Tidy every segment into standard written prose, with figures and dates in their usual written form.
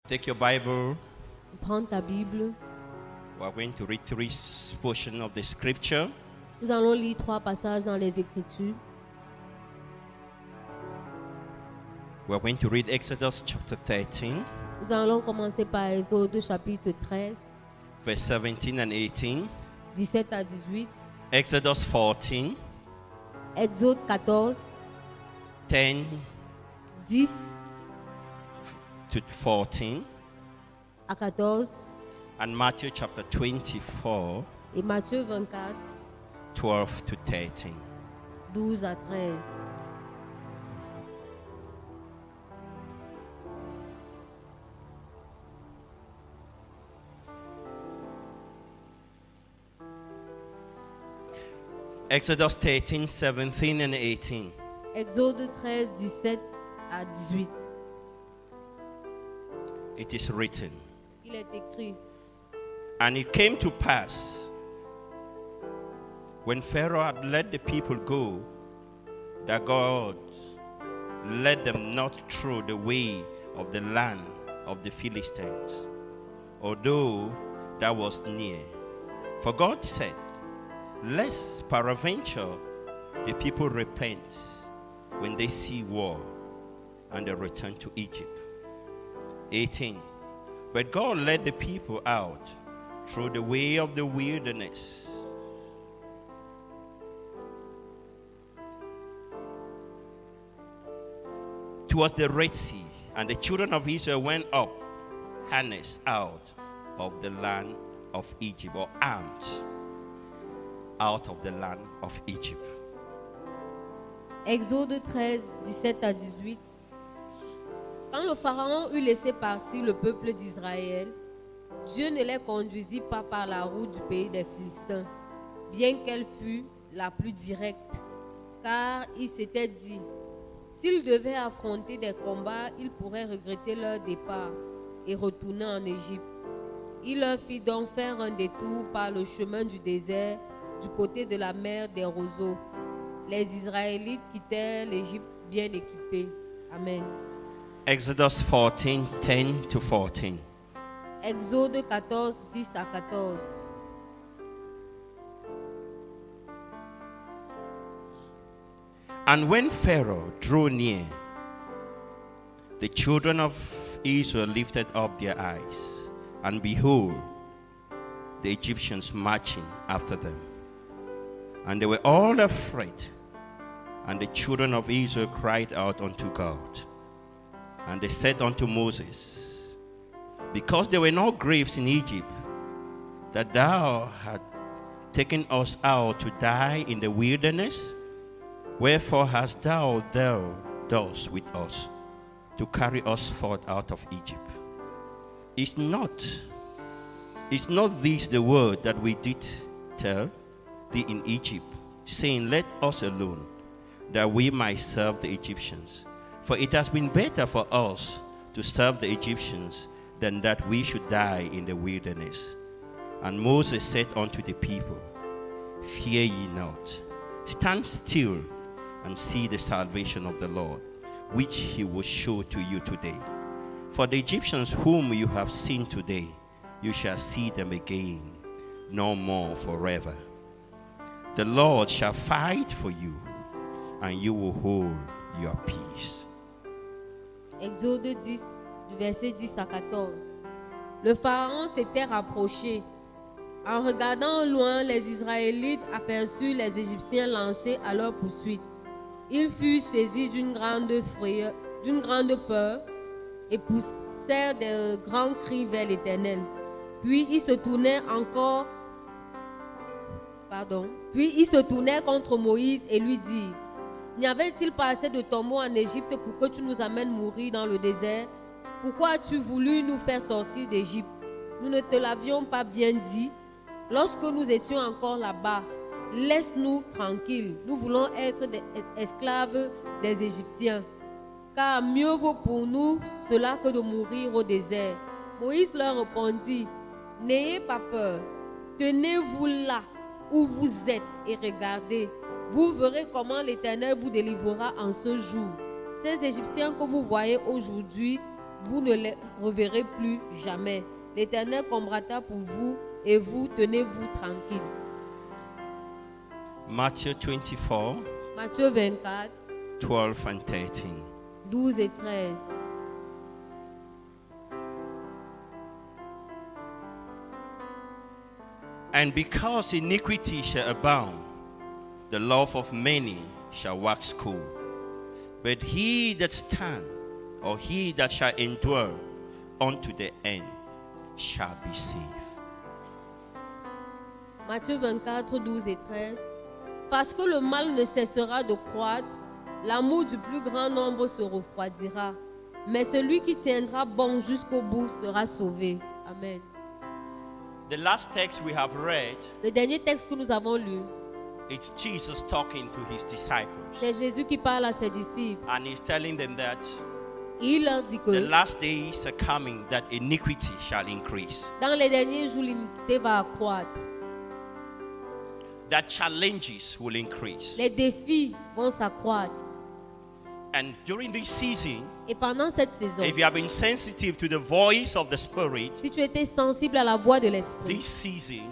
Take your Bible. Prends ta Bible. We are going to read three portions of the scripture. Nous allons lire 3 passages dans les Écritures. We are going to read Exodus chapter 13, Nous allons commencer par Exode chapitre 13, verse 17 and 18. 17 à 18. Exodus 14, Exode 14, 10 10 to 14. à 14. And Matthew chapter 24, Et Matthieu 24, 12 to 13. 12 à 13. Exodus 13, 17 and 18. Exode 13, 17 à 18. It is written, Il est écrit: and it came to pass, when Pharaoh had let the people go, that God led them not through the way of the land of the Philistines, although that was near. For God said, lest peradventure the people repent when they see war, and they return to Egypt. 18. But God led the people out through the way of the wilderness, towards the Red Sea, and the children of Israel went up harnessed out of the land of Egypt, or armed out of the land of Egypt. Exode 13, 17 à 18. Quand le Pharaon eut laissé partir le peuple d'Israël, Dieu ne les conduisit pas par la route du pays des Philistins, bien qu'elle fût la plus directe, car il s'était dit, s'ils devaient affronter des combats, ils pourraient regretter leur départ et retourner en Égypte. Il leur fit donc faire un détour par le chemin du désert, du côté de la mer des roseaux. Les Israélites quittèrent l'Égypte bien équipés. Amen. Exodus 14, 10 to 14. Exode 14, 10 à 14. And when Pharaoh drew near, the children of Israel lifted up their eyes, and behold, the Egyptians marching after them. And they were all afraid, and the children of Israel cried out unto God. And they said unto Moses, because there were no graves in Egypt, that thou had taken us out to die in the wilderness, wherefore hast thou dealt thus with us, to carry us forth out of Egypt? Is not this the word that we did tell thee in Egypt, saying, let us alone, that we might serve the Egyptians? For it has been better for us to serve the Egyptians than that we should die in the wilderness. And Moses said unto the people, fear ye not, stand still and see the salvation of the Lord, which he will show to you today. For the Egyptians whom you have seen today, you shall see them again, no more forever. The Lord shall fight for you, and you will hold your peace. Exode 10, du verset 10 à 14. Le Pharaon s'était rapproché. En regardant au loin, les Israélites aperçurent les Égyptiens lancés à leur poursuite. Ils furent saisis d'une grande frayeur, d'une grande peur, et poussèrent de grands cris vers l'Éternel. Puis ils se tournèrent contre Moïse et lui dirent, n'y avait-il pas assez de tombeaux en Égypte pour que tu nous amènes mourir dans le désert? Pourquoi as-tu voulu nous faire sortir d'Égypte? Nous ne te l'avions pas bien dit? Lorsque nous étions encore là-bas, laisse-nous tranquilles. Nous voulons être des esclaves des Égyptiens. Car mieux vaut pour nous cela que de mourir au désert. Moïse leur répondit, n'ayez pas peur. Tenez-vous là où vous êtes et regardez. Vous verrez comment l'Éternel vous délivrera en ce jour. Ces Égyptiens que vous voyez aujourd'hui vous ne les reverrez plus jamais. L'Éternel combattra pour vous et vous tenez-vous tranquille. Matthew 24, Matthieu 24, 12 and 13. 12 et 13. And because iniquity shall abound, the love of many shall wax cold. But he that stand, or he that shall endure unto the end, shall be saved. Matthieu 24, 12 et 13. Parce que le mal ne cessera de croître, l'amour du plus grand nombre se refroidira. Mais celui qui tiendra bon jusqu'au bout sera sauvé. Amen. The last text we have read, Le dernier texte que nous avons lu, it's Jesus talking to his disciples. c'est Jésus qui parle à ses disciples. And he's telling them that Et il leur dit the que last days are coming that iniquity shall increase. dans les derniers jours, l'iniquité va accroître. That challenges will increase. Les défis vont s'accroître. And during this season, Et pendant cette saison, if you have been sensitive to the voice of the Spirit, si tu étais sensible à la voix de l'Esprit, this season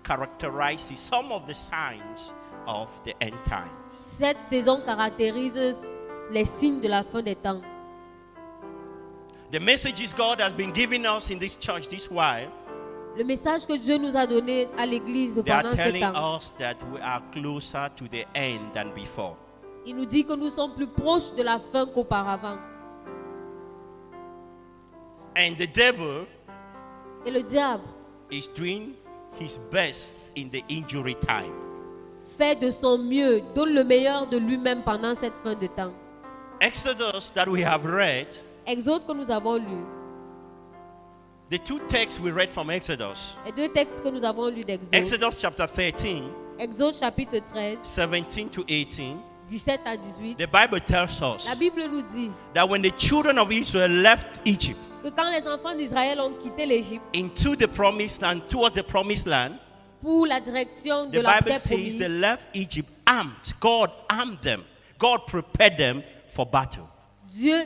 characterizes some of the signs of the end times. cette saison caractérise les signes de la fin des temps. The messages God has been giving us in this church this while, Le message que Dieu nous a donné à l'Église they are pendant ce telling temps, us that we are closer to the end than before. il nous dit que nous sommes plus proches de la fin qu'auparavant. And the devil Et le diable is doing his best in the injury time. fait de son mieux, donne le meilleur de lui-même pendant cette fin de temps. Exodus that we have read, Exode que nous avons lu, the two texts we read from Exodus, les deux textes que nous avons lus d'Exode, Exodus chapter 13, Exode chapitre 13, 17 to 18, 17 à 18, the Bible tells us la Bible nous dit that when the children of Israel left Egypt que quand les enfants d'Israël ont quitté l'Égypte into the promised land, towards the promised land, pour la direction de the la Bible terre says promise, they left Egypt armed. God armed them. God prepared them for battle.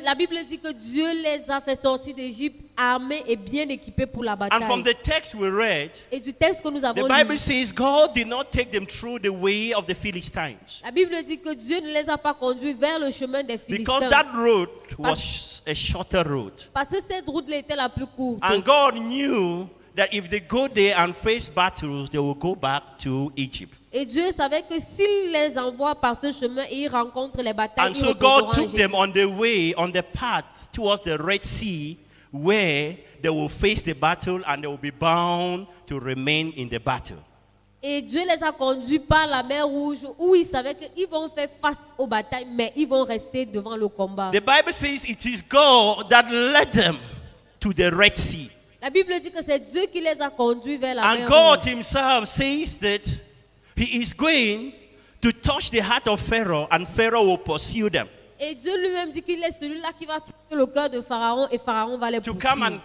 La Bible dit que Dieu les a fait sortir d'Égypte armés et bien équipés pour la And from bataille. the text we read, Et du texte que nous the avons Bible lu, says God did not take them through the way of the Philistines, la Bible dit que Dieu ne les a pas conduits vers le chemin des because Philistins. that road was a shorter road. Parce que cette route-là était la plus courte. And God knew that if they go there and face battles, they will go back to Egypt. Et Dieu savait que s'il les envoie par ce chemin et ils rencontrent les batailles, And ils so retourneront God en took Égypte. them on the way, on the path towards the Red Sea, where they will face the battle and they will be bound to remain in the battle. Et Dieu les a conduits par la mer Rouge où ils savaient qu'ils vont faire face aux batailles, mais ils vont rester devant le combat. The Bible says it is God that led them to the Red Sea. La Bible dit que c'est Dieu qui les a conduits vers la And mer God Rouge. himself says that he is going to touch the heart of Pharaoh and Pharaoh will pursue them. Et Dieu lui-même dit qu'il est celui-là qui va toucher le cœur de Pharaon et Pharaon va les To come and poursuivre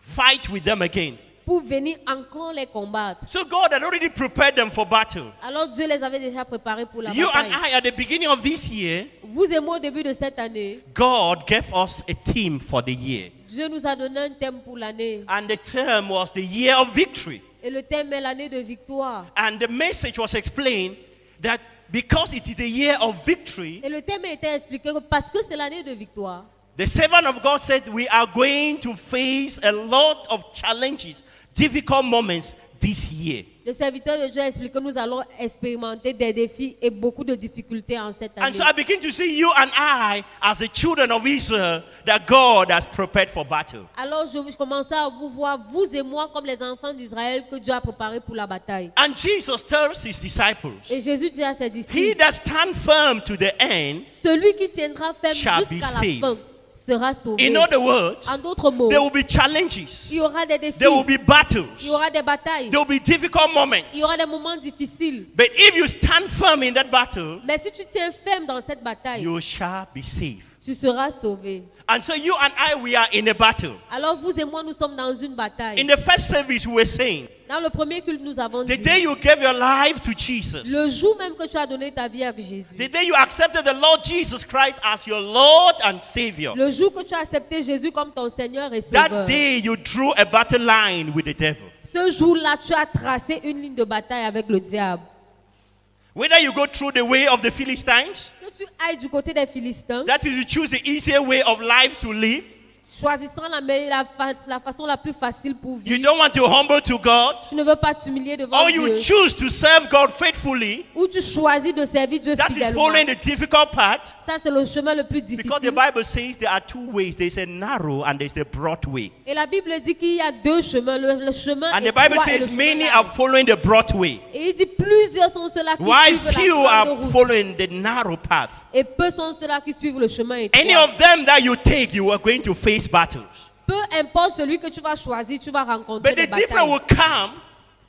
fight with them again. pour venir encore les combattre. So God had already prepared them for battle. Alors Dieu les avait déjà préparés pour la You and bataille. I, at the beginning of this year, Vous et moi au début de cette année, God gave us a theme for the year. Dieu nous a donné un thème pour l'année. And the term was the year of victory. Et le thème est l'année de victoire. And the message was explained that because it is the year of victory, Et le thème a été expliqué que parce que c'est l'année de victoire. the servant of God said we are going to face a lot of challenges, difficult moments this year. Le serviteur de Dieu a expliqué que nous allons expérimenter des défis et beaucoup de difficultés en cette And année. so I begin to see you and I as the children of Israel that God has prepared for battle. Alors je commençais à vous voir, vous et moi, comme les enfants d'Israël que Dieu a préparés pour la bataille. And Jesus tells his disciples, Et Jésus dit à ses he disciples, that stand firm to the end, celui qui tiendra ferme shall be jusqu'à la saved. fin sera sauvé. in other words, En d'autres mots, there will be challenges, il y aura des défis, there will be battles, il y aura des batailles, there will be difficult moments. il y aura des moments difficiles. But if you stand firm in that battle, Mais si tu tiens ferme dans cette bataille, you shall be saved. tu seras sauvé. And so you and I, we are in a battle. Alors vous et moi, nous sommes dans une bataille. In the first service, we were saying Dans le premier culte, nous avons The dit, day you gave your life to Jesus. le jour même que tu as donné ta vie à Jésus, The day you accepted the Lord Jesus Christ as your Lord and Savior. le jour que tu as accepté Jésus comme ton Seigneur et That Sauveur, day you drew a battle line with the devil. ce jour-là, tu as tracé une ligne de bataille avec le diable. Whether you go through the way of the Philistines, Que tu ailles du côté des Philistins, that is, you choose the easier way of life to live. choisissant la façon la plus facile pour You vivre. don't want to humble to God, Tu ne veux pas t'humilier devant or you Dieu. choose to serve God faithfully. Ou tu choisis de servir Dieu That is fidèlement. following the difficult path. Ça, c'est le chemin le plus Because the difficile. Bible says there are two ways. There's a narrow and there's a broad way. Et la Bible dit qu'il y a deux chemins. Le chemin And the Bible étroit et le says chemin many large. are following the broad way, Et il dit plusieurs sont ceux-là qui while suivent la few grande are route. following the narrow path. Et peu sont ceux-là qui suivent le chemin étroit. Any of them that you take, you are going to face battles. Peu importe celui que tu vas choisir, tu vas rencontrer But des the difference batailles. will come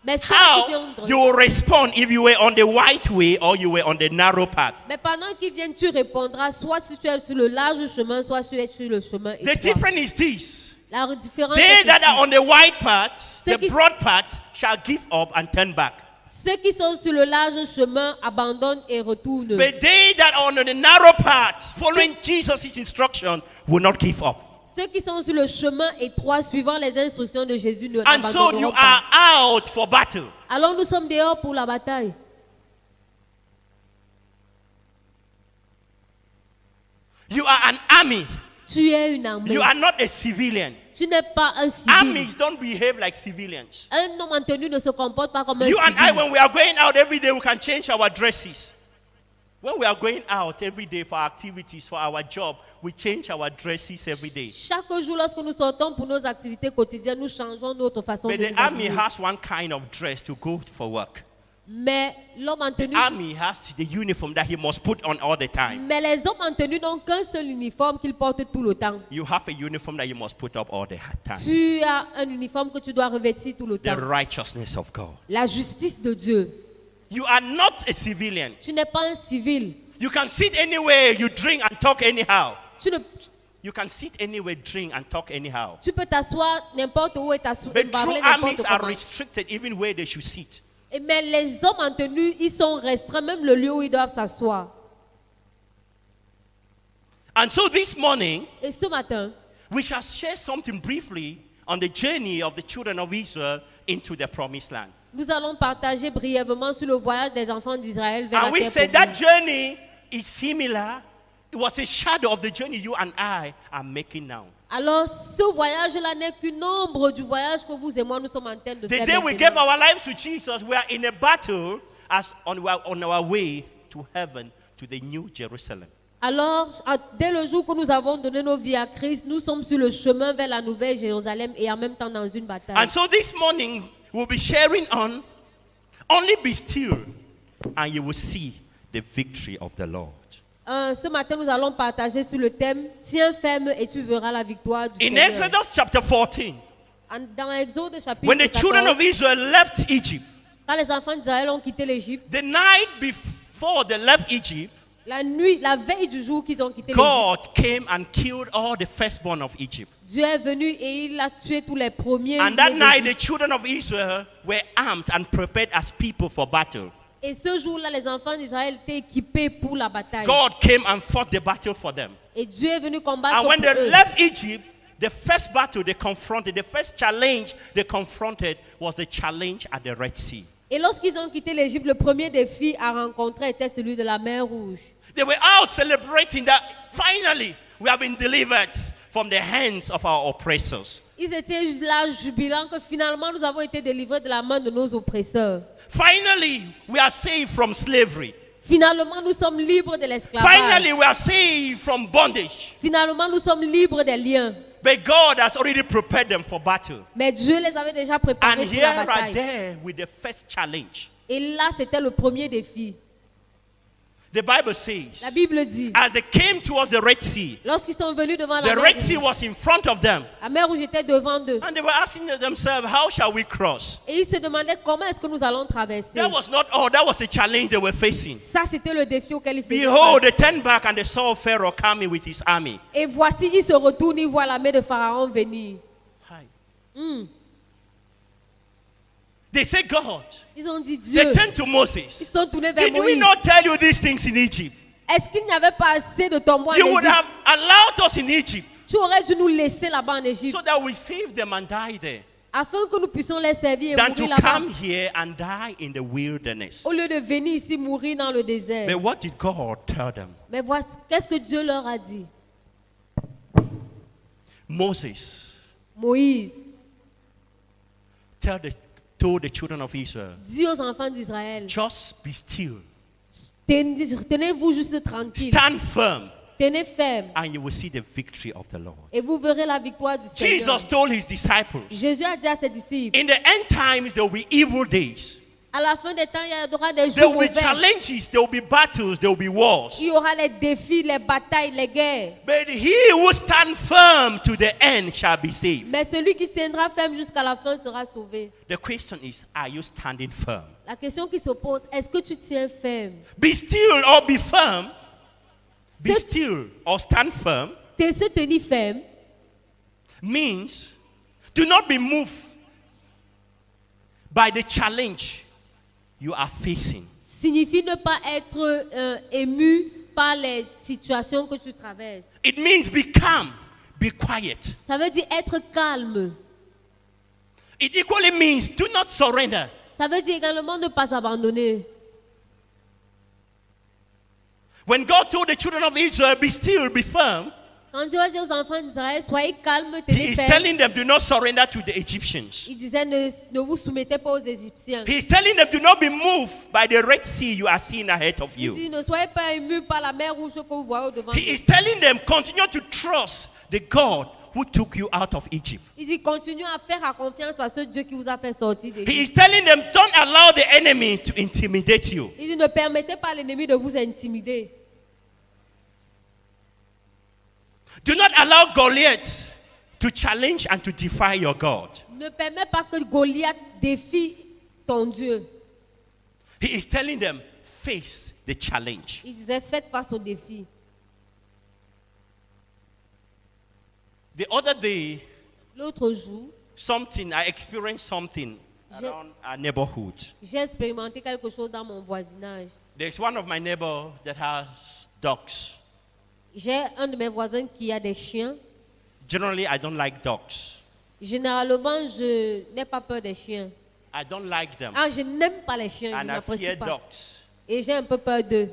Mais ceux qui how viendront- you will respond if you were on the white way or you were on the narrow path. Mais pendant qu'ils viennent, tu répondras soit si tu es sur le large chemin, soit si tu es sur le chemin The étroit. difference is this. La différence They est that are ceci. on the white path, Ceux the qui- broad path, shall give up and turn back. Ceux qui sont sur le large chemin abandonnent et retournent. But they that are on the narrow path, following Jesus' instruction, will not give up. Ceux qui sont sur le chemin étroit, suivant les instructions de Jésus, ne And so you n'abandonneront pas. are out for battle. Alors nous sommes dehors pour la bataille. You are an army. Tu es une armée. You are not a civilian. Tu n'es pas un civil. Armies don't behave like civilians. Un homme en tenue ne se comporte pas comme un You and I, civil. when we are going out every day, we can change our dresses. When we are going out every day for activities, for our job, we change our dresses every day. Chaque jour, lorsque nous sortons pour nos activités quotidiennes, nous changeons notre façon But de the nous army habiller. has one kind of dress to go for work. Mais l'homme en tenue, Army has the uniform that he must put on all the time. mais les hommes en tenue n'ont qu'un seul uniforme qu'ils portent tout le temps. You have a uniform that you must put up all the time. Tu as un uniforme que tu dois revêtir tout le The temps. righteousness of God. La justice de Dieu. You are not a civilian. Tu n'es pas un civil. You can sit anywhere, you drink and talk anyhow. Tu You can sit anywhere, drink and talk anyhow. peux t'asseoir n'importe où et t'asseoir. But true parler armies n'importe are comment. restricted even where they should sit. Mais les hommes en tenue, ils sont restreints, même le lieu où ils doivent s'asseoir. And so this morning, Et ce matin, we shall share something briefly on the journey of the children of Israel into the promised land. nous allons partager brièvement sur le voyage des enfants d'Israël vers And la we terre said that promise. journey is similar. It was a shadow of the journey you and I are making now. Alors, ce voyage-là n'est qu'une ombre du voyage que vous et moi, nous sommes en train de The faire day we gave maintenant. our lives to Jesus, we are in a battle as on our way to heaven, to the new Jerusalem. Alors, dès le jour que nous avons donné nos vies à Christ, nous sommes sur le chemin vers la nouvelle Jérusalem et en même temps dans une bataille. And so this morning, we'll be sharing on only be still, and you will see the victory of the Lord. Ce matin, nous allons partager sur le thème « Tiens ferme et tu verras la victoire du In Seigneur Exodus chapter 14, ». Dans Exode chapitre when the children 14, of Israel left Egypt, quand les enfants d'Israël ont quitté l'Égypte, the night before they left Egypt, la veille du jour qu'ils ont quitté l'Égypte, God came and killed all the firstborn of Egypt. Dieu est venu et il a tué tous les premiers. And that nés night, d'Égypte. the children of Israel were armed and prepared as people for battle. Et ce jour-là, les enfants d'Israël étaient équipés pour la bataille. God came and fought the battle for them. Et Dieu est venu combattre And when pour they eux. left Egypt, the first battle they confronted, the first challenge they confronted was the challenge at the Red Sea. Et lorsqu'ils ont quitté l'Égypte, le premier défi à rencontrer était celui de la mer Rouge. They were out celebrating that finally we have been delivered from the hands of our oppressors. Ils étaient là jubilant que finalement nous avons été délivrés de la main de nos oppresseurs. Finally, we are saved from slavery. Finalement, nous sommes libres de l'esclavage. Finally, we are saved from bondage. Finalement, nous sommes libres des liens. But God has already prepared them for battle. Mais Dieu les avait déjà préparés And pour here la are bataille. they with the first challenge. Et là, c'était le premier défi. The Bible says, La Bible dit, as they came towards the Red Sea, lorsqu'ils sont venus devant the la mer Red Sea Rouge, was in front of them. la mer Rouge était devant eux. And they were asking themselves, how shall we cross? Et ils se demandaient comment est-ce que nous allons traverser. That was not all. That was the challenge they were facing. Ça, c'était le défi auquel ils faisaient Behold, face. they turned back and they saw Pharaoh coming with his army. Et voici, ils se retournent, ils voient l'armée de Pharaon venir. Hi. Hmm. They say, God. Ils ont dit They Dieu. turned to Ils Moses. sont tournés vers Did we Moïse. not tell you these things in Egypt? Est-ce qu'il n'y avait pas assez de tombeaux en You would Égypte? have allowed us in Egypt Tu aurais dû nous laisser là-bas en Égypte so that we save them and die there, afin que nous puissions les servir et than mourir to là-bas. come here and die in the wilderness. Au lieu de venir ici mourir dans le désert. But what did God tell them? Mais voici, qu'est-ce que Dieu leur a dit? Moses Moïse told the children of Israel, dit aux enfants d'Israël, just be still, tenez-vous juste tranquille, stand firm, tenez ferme, and you will see the victory of the Lord. et vous verrez la victoire du Seigneur. Jesus told his disciples, Jésus a dit à ses disciples, in the end times there will be evil days. à la fin des temps, il y aura des There jours will be mauvais. challenges, there will be battles, there will be wars. Il y aura les défis, les batailles, les guerres. But he who stand firm to the end shall be saved. Mais celui qui tiendra ferme jusqu'à la fin sera sauvé. The question is, are you standing firm? La question qui se pose, est-ce que tu tiens ferme? Be still or be firm. Be C'est- still or stand firm Se tenir ferme means do not be moved by the challenge you are facing. signifie ne pas être ému par les situations que tu traverses. It means be calm, be quiet. Ça veut dire être calme. It equally means do not surrender. Ça veut dire également ne pas abandonner. When God told the children of Israel, be still, be firm, Quand Dieu a dit aux enfants d'Israël, soyez calmes, He tenez is ferme, telling them, do not surrender to the Egyptians. il disait ne vous soumettez pas aux Égyptiens. He is telling them, do not be moved by the Red Sea you are seeing ahead of Il you. dit ne soyez pas émus par la mer rouge que vous voyez au devant. He is telling them, continue to trust the God who took you out of Egypt. Il dit continuez à faire confiance à ce Dieu qui vous a fait sortir He d'Égypte. is telling them, don't allow the enemy to intimidate you. Il dit ne permettez pas à l'ennemi de vous intimider. Do not allow Goliath to challenge and to defy your God. Ne permets pas que Goliath défie ton Dieu. He is telling them, face the challenge. Il disait faites face au défi. The other day, L'autre jour, I experienced something around our neighborhood. j'ai expérimenté quelque chose dans mon voisinage. There's one of my neighbors that has dogs. J'ai un de mes voisins qui a des chiens. Generally, I don't like dogs. Généralement, je n'ai pas peur des chiens. I don't like them. Ah, je n'aime pas les chiens, je And I fear n'apprécie pas. dogs. Et j'ai un peu peur d'eux.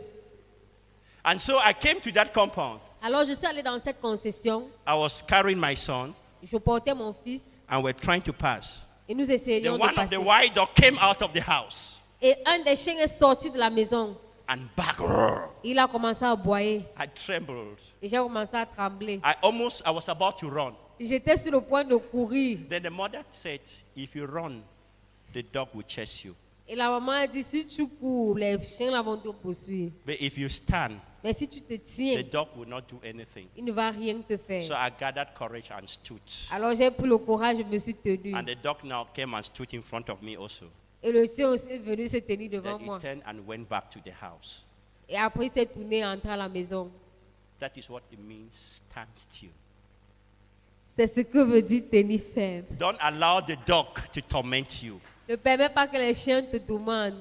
And so I came to that compound. Alors, je suis allée dans cette concession. I was carrying my son, Je portais mon fils and we're trying to pass. et nous Then essayions de one of passer. the white dogs came out of the house Et un des chiens est sorti de la maison. and back. Roar. Il a commencé à aboyer. I trembled. Et j'ai commencé à trembler. I was about to run. J'étais sur le point de courir. Then the mother said, if you run, the dog will chase you. Et la maman a dit, si tu cours, les chiens là vont te poursuivre. But if you stand, Mais si tu te the tiens, dog will not do anything. il ne va rien te So faire. I gathered courage and stood. Alors j'ai pris le courage, je me suis tenu. And the dog now came and stood in front of me also. Et le chien aussi est venu se tenir Then devant he moi. turned and went back to the house. Et après, il s'est tourné et entré à la maison. That is what it means, stand still. C'est ce que veut dire tenir ferme. Don't allow the dog to torment you. Ne permets pas que les chiens te tourmentent.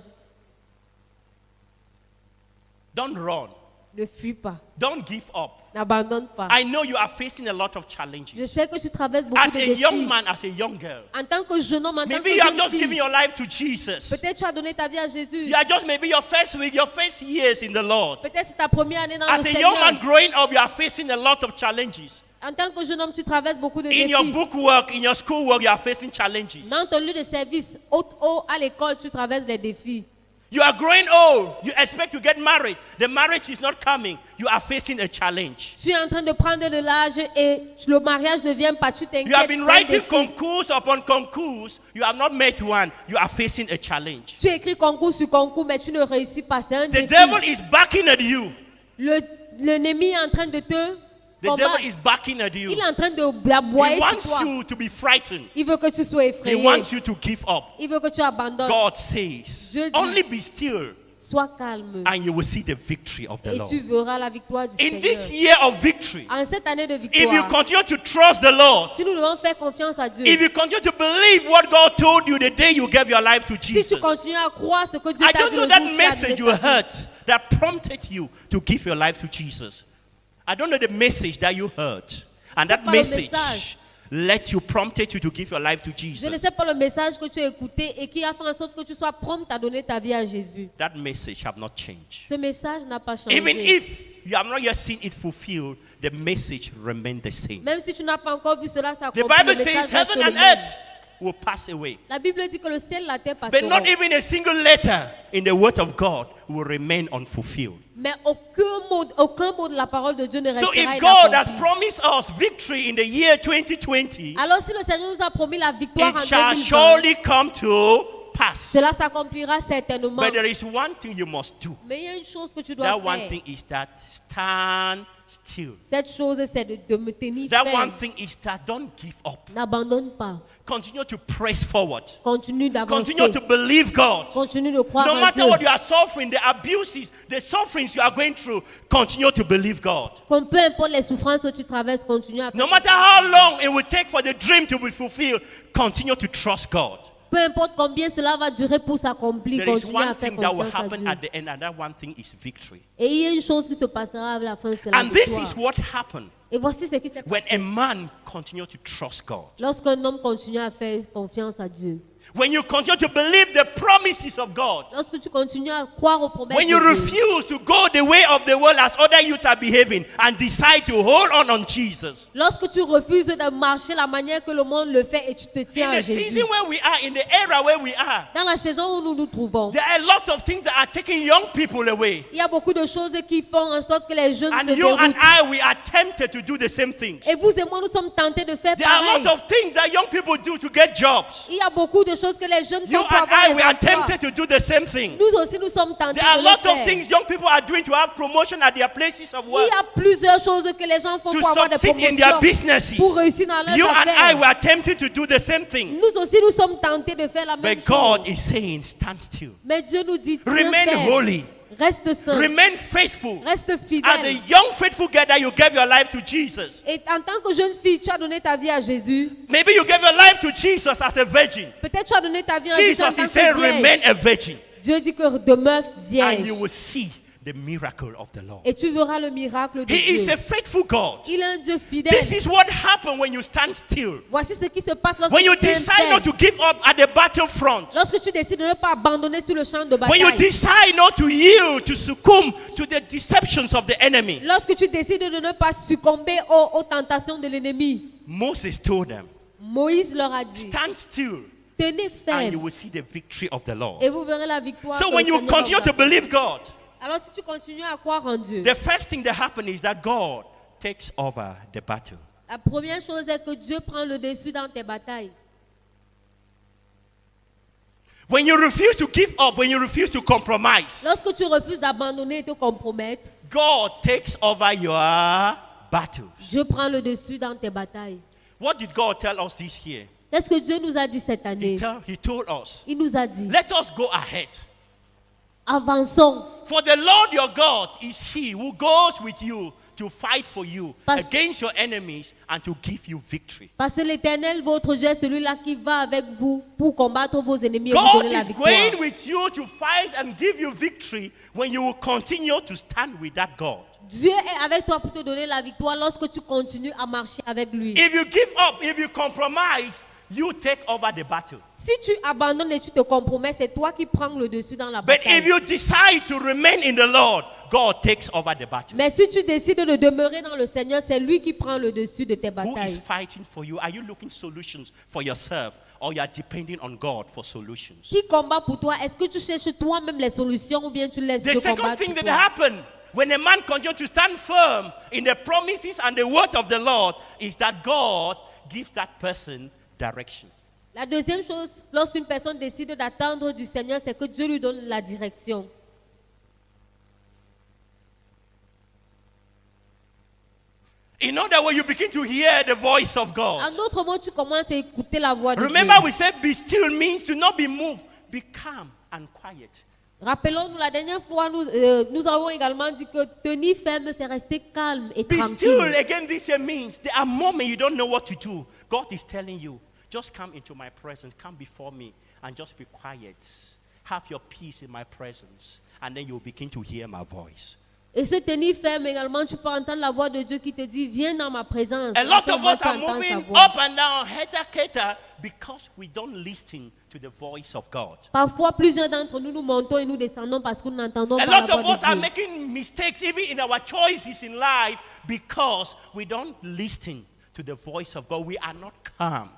Don't run. Ne fuis pas. Don't give up. N'abandonne pas. I know you are facing a lot of challenges. Je sais que tu traverses beaucoup As de a défis. young man, as a young girl, En tant que jeune homme, en tant maybe que you have jeune just given fille, your life to Jesus. peut-être tu as donné ta vie à Jésus. You are just maybe your first week, your first years in the Lord. Peut-être c'est ta première année dans As le a young man Seigneur. growing up, you are facing a lot of challenges. En tant que jeune homme, tu traverses beaucoup de In your défis. book work, in your school work, you are facing challenges. Dans ton lieu de service, à l'école, tu traverses des défis. You are growing old. You expect to get married. The marriage is not coming. You are facing a challenge. Tu es en train de prendre de l'âge et le mariage ne vient pas. Tu You have t'inquiètes. been c'est un writing défi. concours upon concours. You have not met one. You are facing a challenge. Tu écris concours sur concours, mais tu ne réussis pas. C'est un The défi. devil is backing at you. L'ennemi est en train de te The combattre. devil is backing at you. Il est en train He d'aboyer sur wants toi. you to be frightened. Il veut que tu sois He effrayé. wants you to give up. Il veut que tu abandonnes. God says, Je dis- only be still Sois calme. and you will see the victory of the Et Lord. tu verras la victoire du In this Seigneur. year of victory, En cette année de if you victoire, continue to trust the Lord, si nous devons faire confiance à Dieu, if you continue to believe what God told you the day you gave your life to si Jesus, tu continues à croire ce que Dieu I t'a don't dit know le that jour où tu as message donné you ta vie. heard that prompted you to give your life to Jesus. I don't know the message that you heard, and that pas le message message. let you prompted you to give your life to Je ne Jesus. sais pas le message que tu as écouté et qui a fait en sorte que tu sois prompt à donner ta vie à Jésus. That message have not changed. Ce message n'a pas changé. Even if you have not yet seen it fulfilled, the message remains the same. Même si tu n'as pas encore vu cela The s'accomplir, Bible le says message reste heaven le and même. earth will pass away, La Bible dit que le ciel et la terre but passeront. not even a single letter in the word of God will remain unfulfilled. Mais aucun mot de la parole de Dieu ne So restera if God has inaccompli. promised us victory in the year 2020, Alors si le Seigneur nous a promis la victoire it en shall 2020, surely come to pass. cela s'accomplira certainement. But there is one thing you must do. Mais il y a une chose que tu dois That one faire. thing is that stand still. Cette chose, c'est de me tenir That ferme. one thing is that don't give up. N'abandonne pas. Continue to press forward. Continue d'avancer. Continue to believe God. Continue de croire No en matter Dieu. what you are suffering, the abuses, the sufferings you are going through, continue to believe God. Comme peu importe les souffrances que tu traverses, continue à faire. No matter how long it will take for the dream to be fulfilled, continue to trust God. Peu importe combien cela va durer pour s'accomplir, There is continue à one faire thing that will confiance à happen Dieu. at the end, and that one thing is victory. Et il y a une chose qui se passera à la fin, c'est la And this victoire. is what happened Et voici ce qui s'est when passé a man continues to trust God. lorsqu'un homme continue à faire confiance à Dieu. When you continue to believe the promises of God. Lorsque tu continues à croire aux promesses When de you Dieu. refuse to go the way of the world as other youths are behaving and decide to hold on Jesus. Lorsque tu refuses de marcher la manière que le monde le fait et tu te tiens In à the Jésus. season where we are, in the era where we are, Dans la saison où nous nous trouvons, there are a lot of things that are taking young people away. il y a beaucoup de choses qui font en sorte que les jeunes And se you and déroutent. I, we are tempted to do the same things. Et vous et moi, nous sommes tentés de faire There are a pareil. lot of things that young people do to get jobs. Il y a beaucoup de choses que les jeunes You font pour and avoir I, les we are emplois. tempted to do the same thing. Nous aussi, nous sommes tentés There are a de lot le of faire. things young people are doing to have promotion at their places of Il work, y a plusieurs choses que les gens font to pour avoir des succeed in their promotions, businesses. pour réussir dans leurs You and I, affaires. we are tempted to do the same thing. Nous aussi, nous sommes tentés de faire la même But God chose. is saying, stand still. Mais Dieu nous dit, tiens Remain ferme, holy. reste saint, Remain faithful. reste As a fidèle. young faithful girl that you gave your life to Jesus. Et en tant que jeune fille, tu as donné ta vie à Jésus. Maybe you gave your life to Jesus as a virgin. Peut-être tu as donné ta vie à Jésus en Jesus tant is saying, que vierge. remain a virgin. Dieu dit que demeure And vierge. you will see the miracle of the Lord. Et tu verras le miracle de He is Dieu. a faithful God. Il est un Dieu fidèle. This is what happens when you stand still. Voici ce qui se passe lorsque When you tu tiens decide ferme. not to give up at the battlefront. Lorsque tu décides de ne pas abandonner sur le champ de When you bataille. decide not to yield, to succumb to the deceptions of the enemy. Lorsque tu décides de ne pas succomber aux tentations de l'ennemi. Moses told them, Moïse leur a dit, stand still tenez and you ferme will see the victory of the Lord. et vous verrez la victoire. So que when le you Seigneur continue aura. to believe God, Alors si tu continues à croire en Dieu, the first thing that happens is that God takes over the battle. la première chose est que Dieu prend le dessus dans tes batailles. When you refuse to give up, when you refuse to compromise, Lorsque tu refuses d'abandonner et te compromettre, God takes over your battles. Dieu prend le dessus dans tes batailles. What did God tell us this year? Qu'est-ce que Dieu nous a dit cette année? He told us, Il nous a dit, let us go ahead. avançons. For the Lord your God is he who goes with you to fight for you Parce- against your enemies and to give you victory. Parce que l'Éternel, votre Dieu, est celui-là qui va avec vous pour combattre vos ennemis et vous God donner la is victoire. going with you to fight and give you victory when you will continue to stand with that God. Dieu est avec toi pour te donner la victoire lorsque tu continues à marcher avec lui. If you give up, if you compromise, you take over the battle. Si tu abandonnes et tu te compromets, c'est toi qui prends le dessus dans la But if bataille. you decide to remain in the Lord, God takes over the battle. Mais si tu décides de demeurer dans le Seigneur, c'est lui qui prend le dessus de tes Who is batailles. fighting for you? Are you looking solutions for yourself or you are depending on God for solutions? Qui combat pour toi? Est-ce que tu cherches toi-même les solutions ou bien tu laisses The Dieu second combattre thing pour that toi? happened when a man continues to stand firm in the promises and the word of the Lord is that God gives that person direction. La deuxième chose, lorsqu'une personne décide d'attendre du Seigneur, c'est que Dieu lui donne la direction. In other words, you begin to hear the voice of God. En d'autres mots, tu commences à écouter la voix de Remember, Dieu. we said be still means to not be moved. Be calm and quiet Rappelons-nous, la dernière fois, nous avons également dit que tenir ferme, c'est rester calme et Be still. tranquille. Again, this means there are moments you don't know what to do. God is telling you, just come into my presence, come before me, and just be quiet. Have your peace in my presence, and then you'll begin to hear my voice. Et se tenir ferme également, tu peux entendre la voix de Dieu qui te dit, viens dans ma présence. A À lot ce of moment, us tu are entends sa moving voix. up and down, heta, because we don't listen to the voice of God. Parfois, plusieurs d'entre nous, nous montons et nous descendons parce que nous n'entendons A pas lot la of voix us de are Dieu. making mistakes even in our choices in life because we don't listen to the voice of God. We are not calm.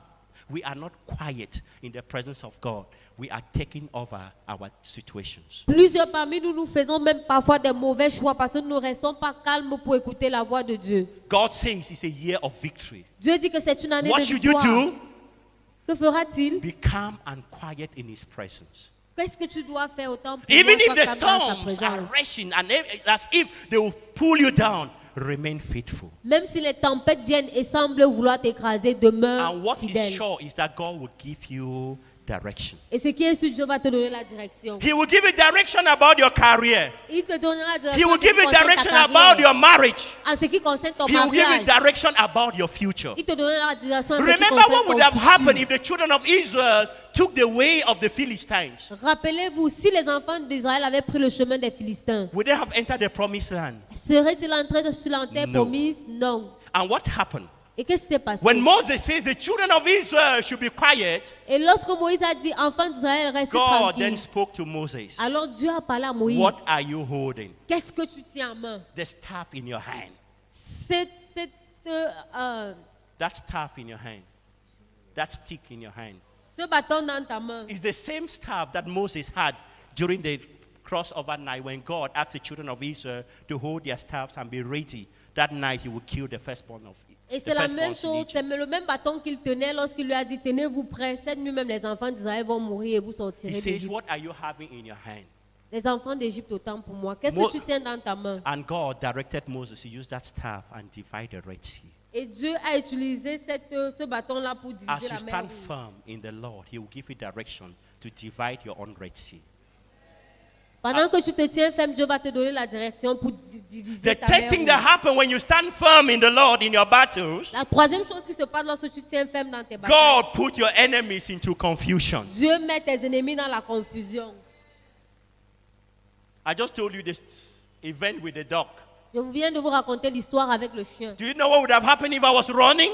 We are not quiet in the presence of God. We are taking over our situations. Plusieurs parmi nous, nous faisons même parfois des mauvais choix parce que nous ne restons pas calmes pour écouter la voix de Dieu. God says it's a year of victory. Dieu dit que c'est une année What de should you victoire. do? Que fera-t-il? Be calm and quiet in His presence. Qu'est-ce que tu dois faire autant pour Even moi, if the sois calme dans sa storms are présence? rushing and as if they will pull you down, remain faithful. Même si les tempêtes viennent et semblent vouloir t'écraser, demeure And what is fidèle. sure is that God will give you direction. Et ce qui est sûr, Dieu va te donner la direction. He will give you direction about your career. Il te donnera la He direction will en ce qui give you concerne ta direction carrière, about your marriage. en ce qui concerne ton He will give you mariage. direction about your future. Il te donnera la direction en ce qui Remember concerne what would ton have happened futur. if the children of Israel took the way of the Philistines? Rappelez-vous, si les enfants d'Israël avaient pris le chemin des Philistins, Would they have entered the promised land? seraient-ils entrés sur la terre No. promise? Non. And what happened? Et qu'est-ce qui s'est passé? When Moses says the children of Israel should be quiet, Et lorsque Moïse a dit, enfants d'Israël, restez God tranquilles. then spoke to Moses. Alors Dieu a parlé à Moïse. What are you holding? Qu'est-ce que tu tiens en main? The staff in your hand. Cette, That staff in your hand. That stick in your hand. ce bâton dans ta main. It's the same staff that Moses had during the crossover night when God asked the children of Israel to hold their staffs and be ready. That night he would kill the firstborn of Et the c'est la firstborns même in chose, Egypt. c'est le même bâton qu'il tenait lorsqu'il lui a dit, tenez-vous prêts, cette nuit même les enfants d'Israël vont mourir et vous He sortirez says, d'Égypte. what are you having in your hand? Les enfants d'Égypte autant pour moi. Qu'est-ce Mo- que tu tiens dans ta main? And God directed Moses to use that staff and divide the Red Sea. Et Dieu a utilisé ce bâton-là pour As diviser you la mer stand Rouge. firm in the Lord, he will give you direction to divide your own Red Sea. Pendant que tu te tiens ferme, Dieu va te donner la direction pour diviser The ta third mer thing that Rouge. happens when you stand firm in the Lord in your battles, La troisième chose qui se passe lorsque tu tiens ferme dans tes batailles, God put your enemies into confusion. Dieu met tes ennemis dans la confusion. I just told you this event with the dog. Je viens de vous raconter l'histoire avec le chien. Do you know what would have happened if I was running?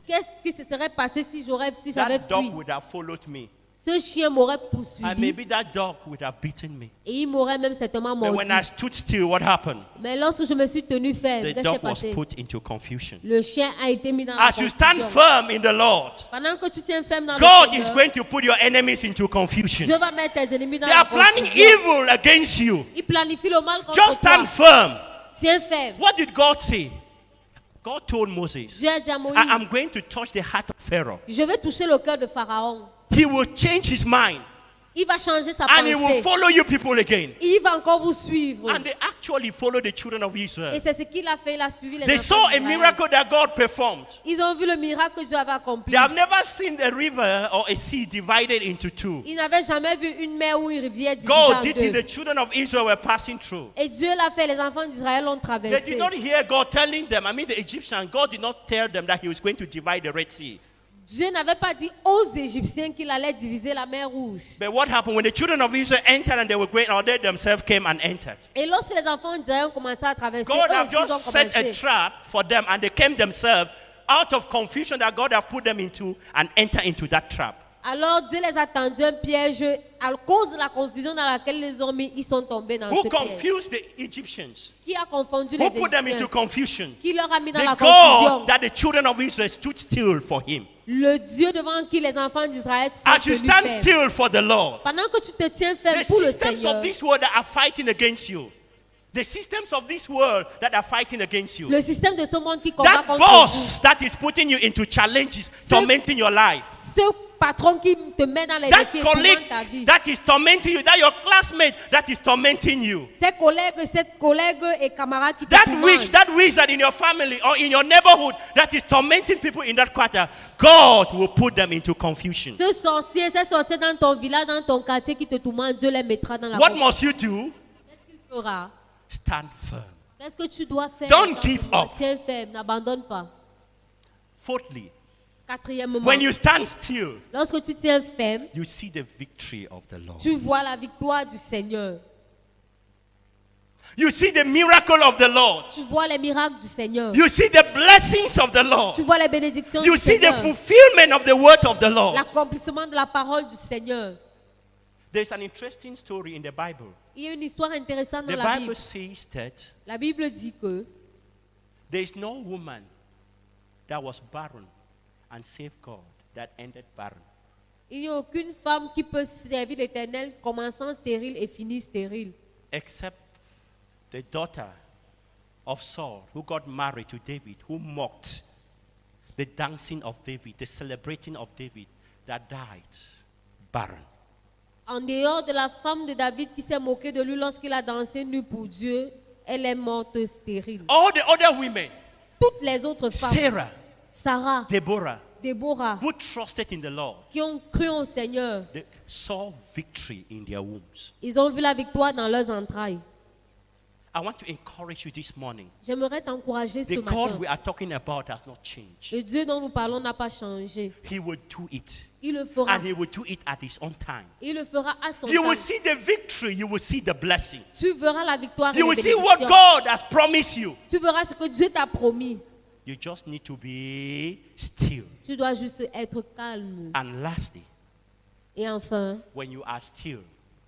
Qu'est-ce qui se serait passé si j'avais That fui? dog would have followed me. Ce chien m'aurait And poursuivi maybe that dog would have beaten me. et il m'aurait même certainement But mordu. when I stood still, what happened? Mais lorsque je me suis tenu ferme, The qu'est-ce qui s'est dog was passé? put into confusion. Le chien a été mis dans la As you stand confusion. firm in the Lord, Pendant que tu tiens ferme dans God le is Seigneur, going to put your enemies into confusion. Dieu va mettre tes ennemis dans They la are planning confusion. evil against you. Il planifie le mal contre Just stand toi. firm. Tiens ferme. What did God say? God told Moses, Dieu a dit à Moïse, I am going to touch the heart of Pharaoh. je vais toucher le cœur de Pharaon. He will change his mind Il va changer sa and he will pensée. follow you people again. Il va encore vous suivre. And they actually follow the children of Et Israel. c'est ce qu'il a fait. Il a suivi les They enfants saw a d'Israël. miracle that God performed. Ils ont vu le miracle que Dieu avait accompli. They have never seen a river or a sea divided into two. Ils n'avaient jamais vu une mer ou une rivière divisée God en did it, deux. the children of Israel were passing through. Et Dieu l'a fait. Les enfants d'Israël l'ont They traversé. did not hear God telling them, the Egyptians, God did not tell them that he was going to divide the Red Sea. Dieu n'avait pas dit aux Égyptiens qu'il allait diviser la mer Rouge. But what happened when the children of Israel entered and they were great, or they themselves came and entered? Et lorsque les enfants d'Israël ont commencé à traverser, God eux have aussi, ils ont just set a commencé. trap for them and they came themselves out of confusion that God have put them into and enter into that trap. Alors Dieu les a tendu un piège. À cause de la confusion dans laquelle ils ont mis, ils sont tombés dans Who ce piège. confused the Egyptians? Qui a confondu Who les put them into Égyptiens? confusion? Qui leur a mis dans The la God confusion? that the children of Israel stood still for him. Le Dieu devant qui les enfants d'Israël se As sont you tenus stand fermes. still for the Lord, Pendant que tu te tiens ferme the pour le systems Seigneur, of this world that are fighting against you, the systems of this world that are fighting against you, le système de ce monde qui combat that contre vous, boss that is putting you into challenges, tormenting your life, ce patron qui te met dans les That défis et colleague tourmente ta vie. that is tormenting you, that your classmate that is tormenting you. Cette collègue et camarade qui te That tourmentent. witch that in your family or in your neighborhood that is tormenting people in that quarter, God will put them into confusion. Ce sorcier, ces sorciers dans ton village, dans ton quartier qui te tourmente, Dieu les mettra dans la What confusion. must you do? Qu'est-ce qu'il fera? Stand firm. Qu'est-ce que tu dois faire? Don't give up. Tiens ferme, n'abandonne pas. Fourthly, Quatrièmement, when you stand still, lorsque tu tiens ferme, you see the victory of the Lord. tu vois la victoire du Seigneur. You see the miracle of the Lord. Tu vois les miracles du Seigneur. You see the blessings of the Tu Lord. vois les bénédictions You du see the Seigneur. fulfillment of the word of the Lord. L'accomplissement de la parole du Seigneur. There's an interesting story in the Bible. Il y a une histoire intéressante dans The la Bible Bible. says that La Bible dit que there is no woman that was barren and saved God that ended barren. il n'y a aucune femme qui peut servir l'Éternel commençant stérile et finir stérile. Except the daughter of Saul who got married to David, who mocked the dancing of David, the celebrating of David, that died barren. En dehors de la femme de David qui s'est moquée de lui lorsqu'il a dansé nu pour Dieu, elle est morte stérile. All the other women, Toutes les autres femmes, Sarah, Sarah, Deborah, Déborah, who trusted in the Lord, qui ont cru au Seigneur, they saw victory in their wombs. ils ont vu la victoire dans leurs entrailles. I want to encourage you this morning. J'aimerais t'encourager ce The God matin. we are talking about has not changed. Le Dieu dont nous parlons n'a pas changé. He will do it. Il le fera. And he will do it at his own time. Il le fera à son You will temps. see the victory. You will see the blessing. Tu verras la victoire et You les will see what bénédictions. God has promised you. Tu verras ce que Dieu t'a promis. You just need to be still. Tu dois juste être calme. And lastly, Et enfin, when you are still,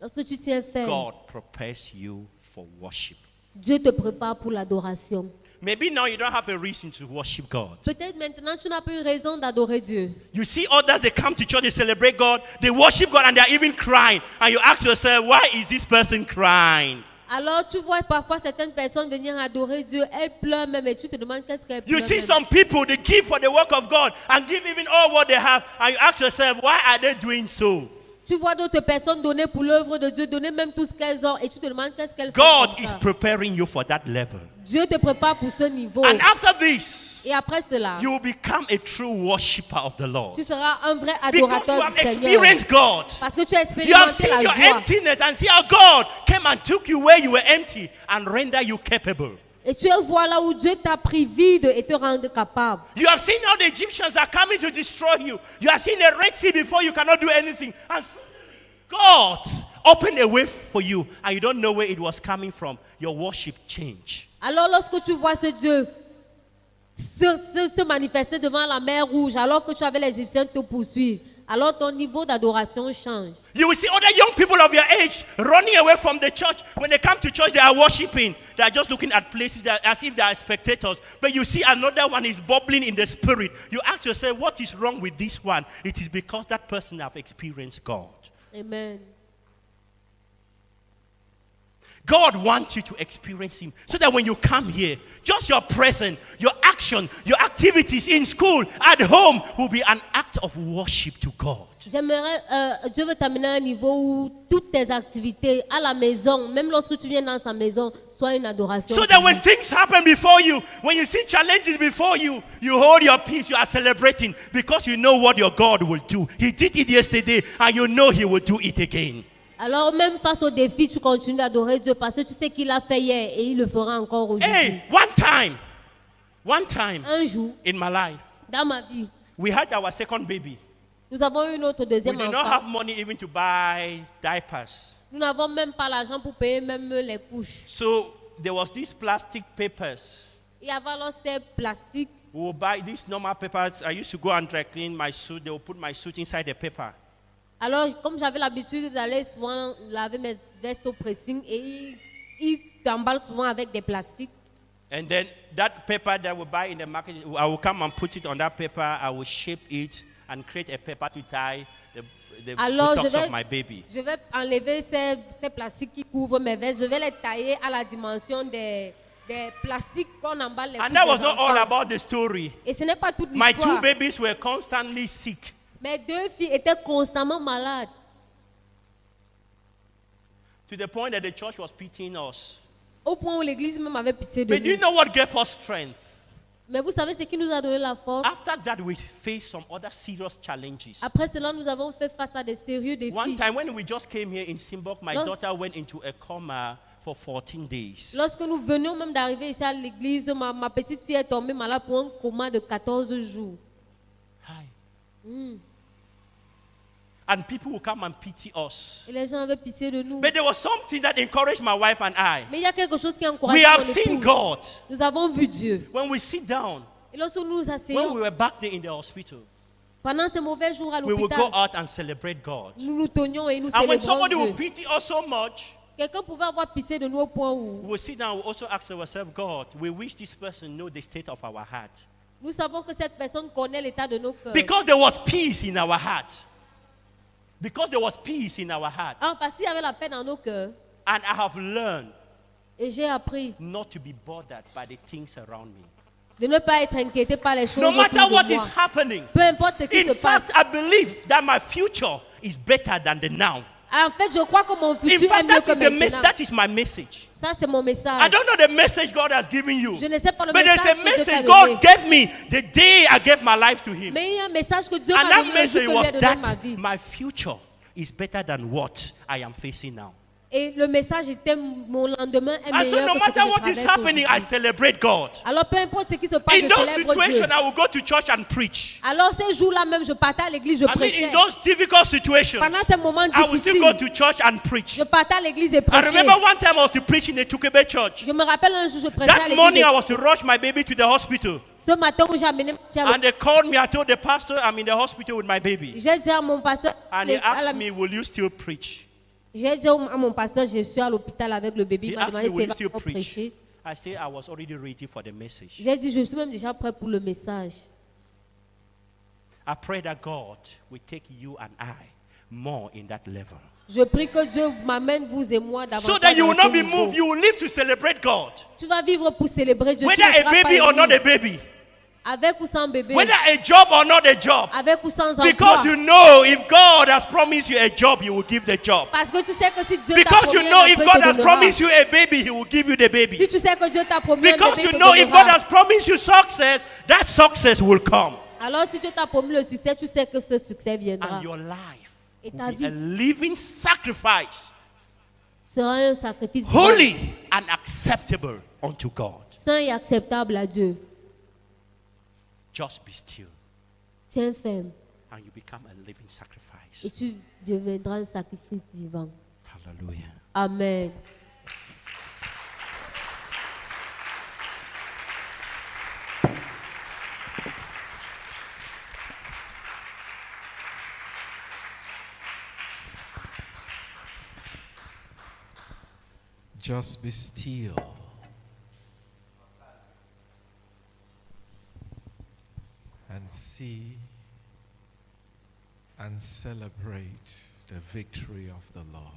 lorsque tu tiens ferme, God prepares you for worship. Dieu te prépare pour l'adoration. Maybe now you don't have a reason to worship God. Peut-être maintenant tu n'as plus raison d'adorer Dieu. You see others, they come to church, they celebrate God, they worship God, and they're even crying. And you ask yourself, why is this person crying? Alors tu vois parfois certaines personnes venir adorer Dieu, elles pleurent même et tu te demandes qu'est-ce qu'elles You pleurent. see même. some people, they give for the work of God and give even all what they have. And you ask yourself, why are they doing so? Tu vois d'autres personnes donner pour l'œuvre de Dieu, donner même tout ce qu'elles ont et tu te demandes qu'est-ce qu'elles font. God comme is ça. preparing you for that level. Dieu te prépare pour ce niveau. And after this, Et après cela, you will become a true worshiper of the Lord. tu seras un vrai Because you adorateur have du Seigneur. experienced God. Parce que tu as You have expérimenté seen la your joie. emptiness and see how God came and took you where you were empty and render you capable. Et tu vois là où Dieu t'a pris vide et te rendre capable. You have seen how the Egyptians are coming to destroy you. You have seen the Red Sea before you cannot do anything. And God opened a way for you and you don't know where it was coming from. Your worship changed. Alors lorsque tu vois ce Dieu se manifester devant la mer rouge, alors que tu avais les Égyptiens te poursuivre, alors ton niveau d'adoration change. You will see other young people of your age running away from the church. When they come to church, they are worshiping. They are just looking at places as if they are spectators. But you see another one is bubbling in the spirit. You ask yourself, what is wrong with this one? It is because that person have experienced God. Amen. God wants you to experience Him so that when you come here, just your presence, your action, your activities in school, at home will be an act of worship to God. J'aimerais, Dieu veut t'amener à un niveau où toutes tes activités à la maison, même lorsque tu viens dans sa maison, soient une adoration. So that when things happen before you, when you see challenges before you, you hold your peace, you are celebrating because you know what your God will do. He did it yesterday and you know He will do it again. Alors même face aux défis, tu continues d'adorer Dieu parce que tu sais qu'il l'a fait hier et il le fera encore aujourd'hui. Hey, one time Un jour, in my life, dans ma vie, we had our second baby. nous avons eu notre We deuxième did not enfant. have money even to buy diapers. Nous n'avons même pas l'argent pour payer même les couches. So there was these plastic papers. Il y avait alors ces plastiques. We will buy these normal papers. I used to go and dry clean my suit. They will put my suit inside the paper. Alors, comme j'avais l'habitude d'aller souvent laver mes vestes au pressing et ils t'emballent souvent avec des plastiques. And then that paper that we buy in the market, I will come and put it on that paper. I will shape it and create a paper to tie the Alors, buttocks of my baby. je vais enlever ces plastiques qui couvrent mes vestes. Je vais les tailler à la dimension des plastiques qu'on emballe les couches And that was des not all enfants. about the story. Et ce n'est pas toute My two l'histoire. babies were constantly sick. Mes 2 filles étaient constamment malades. To the point that the church was pitying us. Au point où l'église même avait pitié de But do you nous. know what gave us strength? Mais vous savez ce qui nous a donné la force? After that, we faced some other serious challenges. Après cela, nous avons fait face à des sérieux défis. One time when we just came here in Simbok, my Lors- daughter went into a coma for 14 days. Lorsque nous venions même d'arriver ici à l'église, ma petite fille est tombée malade pour un coma de 14 jours. Hi. And people will come and pity us. Et les gens avaient pitié de nous. But there was something that encouraged my wife and I. Mais il y a quelque chose qui a encouragé We have mon seen épouse. God. Nous avons vu Dieu. When we sit down, Et lorsque nous nous when asseyons, we were back there in the hospital, pendant ces mauvais jours à we would go l'hôpital, out and celebrate God. nous nous tenions et nous And when célébrons somebody Dieu. will pity us so much, Quelqu'un pouvait avoir pitié de nous au point où we will sit down, we also ask ourselves, God, we wish this person know the state of our heart. nous savons que cette personne connaît l'état de nos cœurs. Because there was peace in our heart. Because there was peace in our heart. Ah, parce qu'il y avait la paix dans nos cœurs. And I have learned Et j'ai appris not to be bothered by the things around me. de ne pas être inquiété par les choses No autour matter de what moi. is happening. Peu importe ce qui se In passe. fact, I believe that my future is better than the now. En fait, je crois que mon In futur est fact, mieux that que is, maintenant. that is my message. Ça, c'est mon I message. don't know the message God has given you. Je ne sais pas le But there's message a que Dieu t'a message donné. God gave me the day I gave my life to Him. Mais il y a un message que Dieu And m'a that donné le jour message que was j'ai donné ma that vie. my future is better than what I am facing now. Et le message était mon lendemain est And so meilleur no que ce que matter je what is traverse happening, I aujourd'hui. celebrate God. Alors peu importe ce qui se passe, In je those célèbre Dieu. situations, I will go to church and preach. Alors ces jours-là même, je partais à l'église, je I mean, prêchais. in those difficult situations, Pendant ces moments I will still go to difficiles, church and preach. je partais à l'église et I prêchais. remember one time I was to preach in the Tukebe church. Je me rappelle un jour, je prêchais à That morning, I l'église. was to rush my baby to the hospital. Ce matin où j'ai amené ma fille à And they called me. I told the pastor I'm in the hospital with my baby. j'ai dit à mon pasteur, And he asked me, will you still preach? j'ai dit à mon pasteur, je suis à l'hôpital avec le bébé. He Il m'a asked demandé me, will s'il you still va preach? prêcher. I said I was already ready for the message. J'ai dit, je suis même déjà prêt pour le message. I pray that God will take you and I more in that level. Je prie que Dieu m'amène, vous et moi, davantage So that you will dans not ce be niveau. moved. You will live to celebrate God. Tu vas vivre pour célébrer Dieu. Tu Whether ne a seras pas baby or not ému. a baby. Avec ou sans bébé. Whether a job or not a job. Avec ou sans emploi. Because you know if God has promised you a job, He will give the job. Parce que tu sais que si Dieu t'a Because promis you know un if emploi, God il te has donnera. promised you a baby, He will give you the Si baby. tu sais que Dieu t'a promis un Because bébé, you il te know if God donnera. has promised you success, that success will come. Alors si Dieu t'a promis le succès, tu sais que ce succès viendra. And your life Et will ta be vie a living sacrifice, sera un sacrifice vivant, holy and acceptable unto God. saint et acceptable à Dieu. Just be still Tiens ferme and you become a living sacrifice. et tu deviendras un sacrifice vivant. Hallelujah. Amen. Just be still. And see and celebrate the victory of the Lord.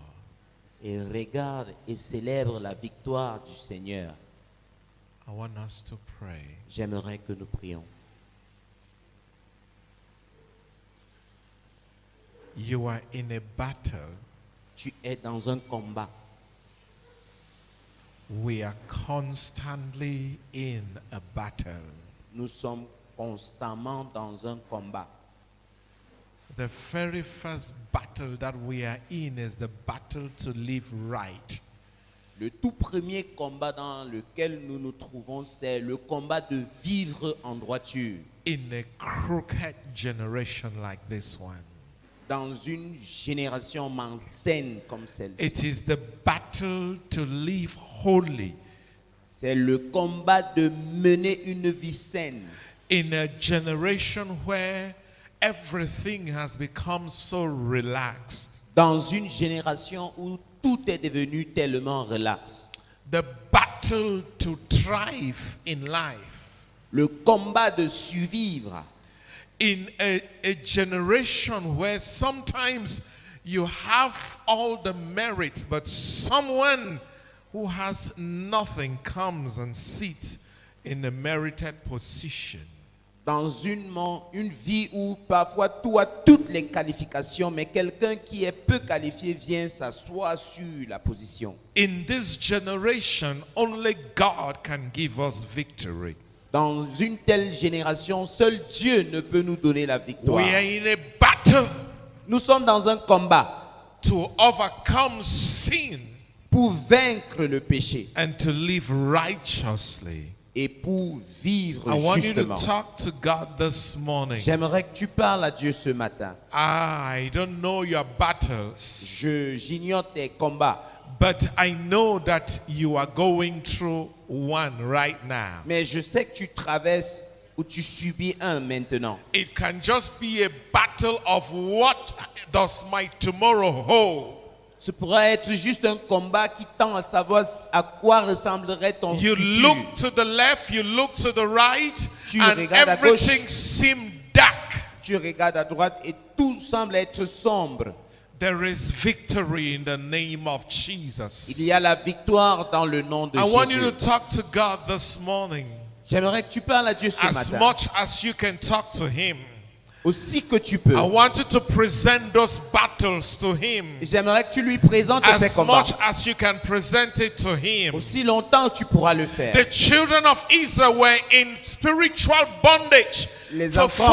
Et regarde et célèbre la victoire du Seigneur. I want us to pray. J'aimerais que nous prions. You are in a battle. Tu es dans un combat. We are constantly in a battle. Nous sommes constamment dans un combat. The very first battle that we are in is the battle to live right. Le tout premier combat dans lequel nous nous trouvons, c'est le combat de vivre en droiture. In a crooked generation like this one. Dans une génération malsaine comme celle-ci. It is the battle to live holy. C'est le combat de mener une vie saine. In a generation where everything has become so relaxed. Dans une génération où tout est devenu tellement relax. The battle to thrive in life. Le combat de survivre. In a generation where sometimes you have all the merits, but someone who has nothing comes and sits in a merited position. dans une vie où parfois tout a toutes les qualifications, mais quelqu'un qui est peu qualifié vient s'asseoir sur la position. In this generation, only God can give us victory. Dans une telle génération, seul Dieu ne peut nous donner la victoire. We are in a battle Nous sommes dans un combat to overcome sin pour vaincre le péché and to live righteously. et pour vivre I want you to justement. talk to God this morning. J'aimerais que tu parles à Dieu ce matin. I don't know your battles, J'ignore tes combats, but I know that you are going through one right now. mais je sais que tu traverses ou tu subis un maintenant. It can just be a battle of what does my tomorrow hold. Ce pourrait être juste un combat qui tend à savoir à quoi ressemblerait ton You futur. look to the left, you look to the right, Tu and regardes à gauche. everything seems dark. Tu regardes à droite et tout semble être sombre. There is victory in the name of Jesus. Il y a la victoire dans le nom de I want you to Jésus. talk to God this morning J'aimerais que tu parles à Dieu ce as matin. much as you can talk to Him. Aussi que tu peux. I want you to present those battles to Him J'aimerais que tu lui présentes ces as combats. much as you can present it to Him. Aussi longtemps que tu pourras le faire. The children of Israel were in spiritual bondage Les for enfants-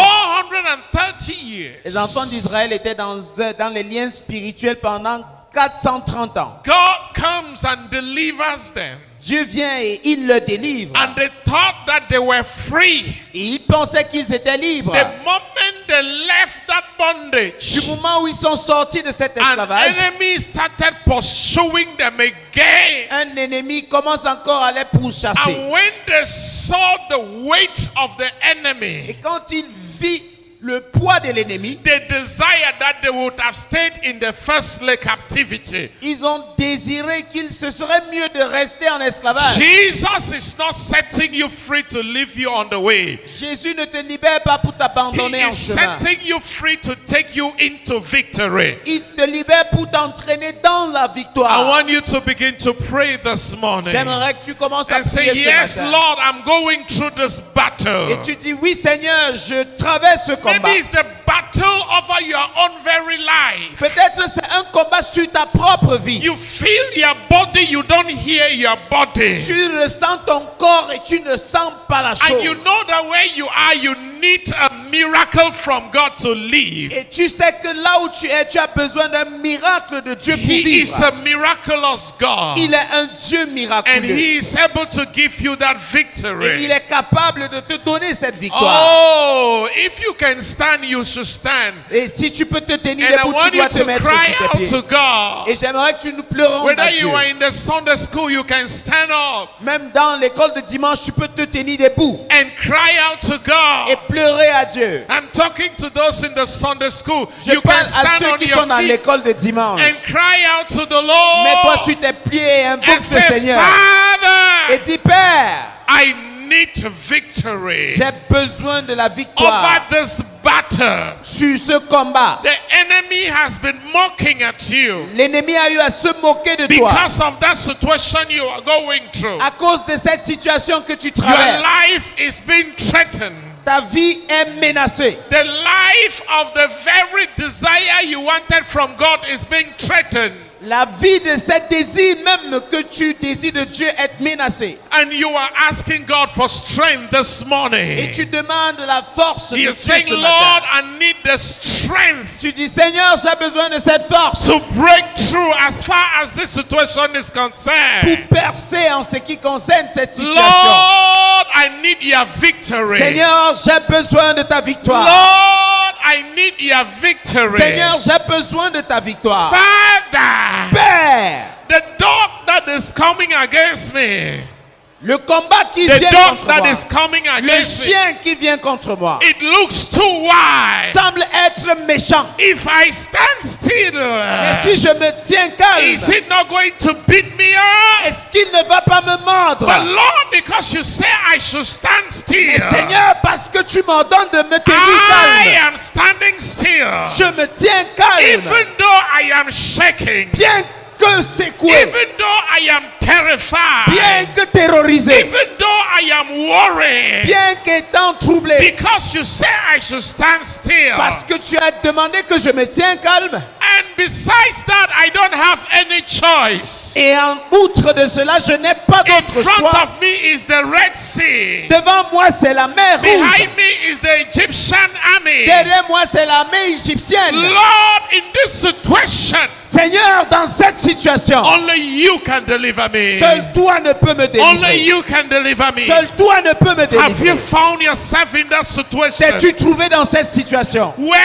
430 years. Les enfants d'Israël étaient dans les liens spirituels pendant 430 ans. God comes and delivers them. Dieu vient et il le délivre. And they thought that they were free. Et ils pensaient qu'ils étaient libres. The moment they left that bondage, Du moment où ils sont sortis de cet an esclavage, enemy started pursuing them again. un ennemi commence encore à les pourchasser. And when they saw the weight of the Et enemy, quand il vit le poids de l'ennemi, they desired that they would have stayed in the first slave captivity. ils ont désiré qu'il se serait mieux de rester en esclavage. Jesus is not setting you free to leave you on the way. Jésus ne te libère pas pour He t'abandonner en is chemin. setting you free to take you into victory. Il te libère pour t'entraîner dans la I victoire. want you to begin to pray this morning J'aimerais que tu commences à and say, prier ce yes, matin. Lord, I'm going through this battle. Et tu dis, oui Seigneur, je traverse ce combat. Maybe it's the battle over your own very life. Peut-être c'est un combat sur ta propre vie. You feel your body, you don't hear your body. Tu ressens ton corps et tu ne sens pas la chose. And you know that where you are, you need a miracle from God to live. Et tu sais que là où tu es, tu as besoin d'un miracle de Dieu pour He is vivre. a miraculous God. Il est un Dieu And miraculeux. He is able to give you that Et il victory. est capable de te donner cette victoire. Oh, if you can stand, you should stand. Et si tu peux te tenir And I debout, tu want you dois te to mettre cry sur tes out pieds. to God. Et j'aimerais que tu nous pleurons à Whether Dieu. you are in the Sunday school, you can stand up Même dans l'école de dimanche, tu peux te tenir debout and cry out to et God. pleurer à Dieu. I'm talking to those in the Sunday school. Je You parle can à stand ceux on qui your sont dans feet l'école de dimanche. and cry out to the Mets-toi sur Lord tes pieds et invoque and le say, Seigneur. Et Father, dis, Père, I need victory j'ai besoin de la over victoire this battle. sur ce combat. The enemy has been mocking at you L'ennemi a eu à se moquer de toi because of that situation you are going through. à cause de cette situation que tu Your traverses. life is being threatened. Ta vie est menacée. The life of the very desire you wanted from God is being threatened. La vie de cet désir même que tu désires de Dieu est menacée. And you are asking God for strength this Et morning. tu demandes la force de Dieu You're saying, ce Lord, matin. I need the strength Tu dis, Seigneur, j'ai besoin de cette force to break through as far as this situation is pour concerned. percer en ce qui concerne cette situation. Lord, I need your victory. Seigneur, j'ai besoin de ta victoire. Lord, I need your victory. Seigneur, j'ai besoin de ta victoire. Father, Père, the dog that is coming against me, le combat qui the vient dog contre that moi, is coming le against me, chien qui vient contre moi, it looks too wide. semble être méchant. If I stand still, Mais si je me tiens calme, is it not going to beat me up? est-ce qu'il ne va pas me mordre? But Lord, because you say I should stand still, Mais Seigneur, parce que tu m'ordonnes de me tenir I calme, am standing still. je me tiens calme. Even though I am shaking, Bien que que secoué, even though I am terrified, bien que terrorisé, even though I am worried, bien qu'étant troublé, because you say I should stand still. parce que tu as demandé que je me tienne calme. And besides that, I don't have any choice. Et en outre de cela, je n'ai pas In d'autre front choix. of me is the Red Sea. Devant moi, c'est la mer rouge. Behind me is the Egyptian army. Derrière moi, c'est l'armée égyptienne. Lord, in this situation, Seigneur, dans cette situation, only you can deliver me. seul toi ne peux me Only délivrer. you can deliver me. Seul toi ne peux me Have you délivrer. found yourself in that situation T'es-tu trouvé dans cette situation where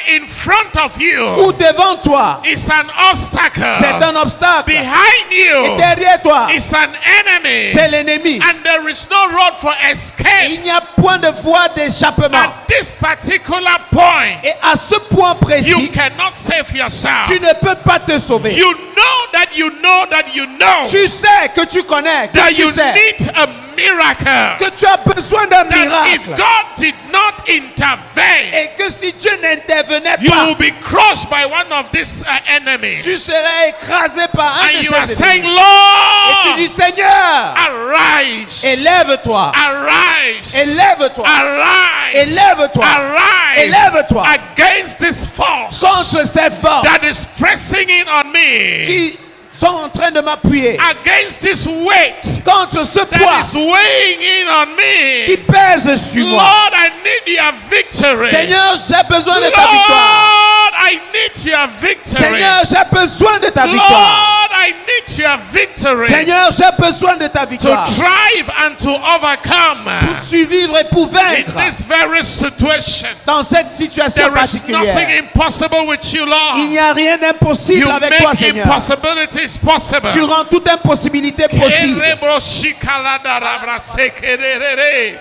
in front of où you devant toi, is an obstacle, c'est un obstacle behind et you derrière toi, is an enemy, c'est l'ennemi. and there is no road for escape? Il n'y a point de voie d'échappement. At this particular point, Et à ce point you précis, cannot save yourself. tu ne peux pas te sauver. You know that you know that you know Tu sais que tu connais, que that tu you sais need a miracle. que tu as besoin d'un That if miracle. God did not intervene, Et que si Dieu n'intervenait you pas, will be crushed by one of these enemies. tu serais écrasé par un And de you are ces saying, ennemis. Et tu Lord, dis, Seigneur, arise, élève-toi, arise, élève-toi, arise, élève-toi, arise élève-toi against this force contre ces forces that is pressing in on me, qui sont en train de m'appuyer, against this weight contre ce that poids is weighing in on qui me. pèse sur moi. Lord, I need your victory. Seigneur, j'ai besoin de ta victoire. Lord, I need your victory. Seigneur, j'ai besoin de ta victoire. Lord, I need your victory Seigneur, j'ai besoin de ta to victoire thrive and to overcome pour survivre et pour in vaincre this very situation. dans cette situation There is nothing particulière. impossible with you, Il Lord. n'y a rien d'impossible You avec toi, make Seigneur. impossibilities possible. Tu rends toute impossibilité possible. Erebo shikalanda rabra sekerere.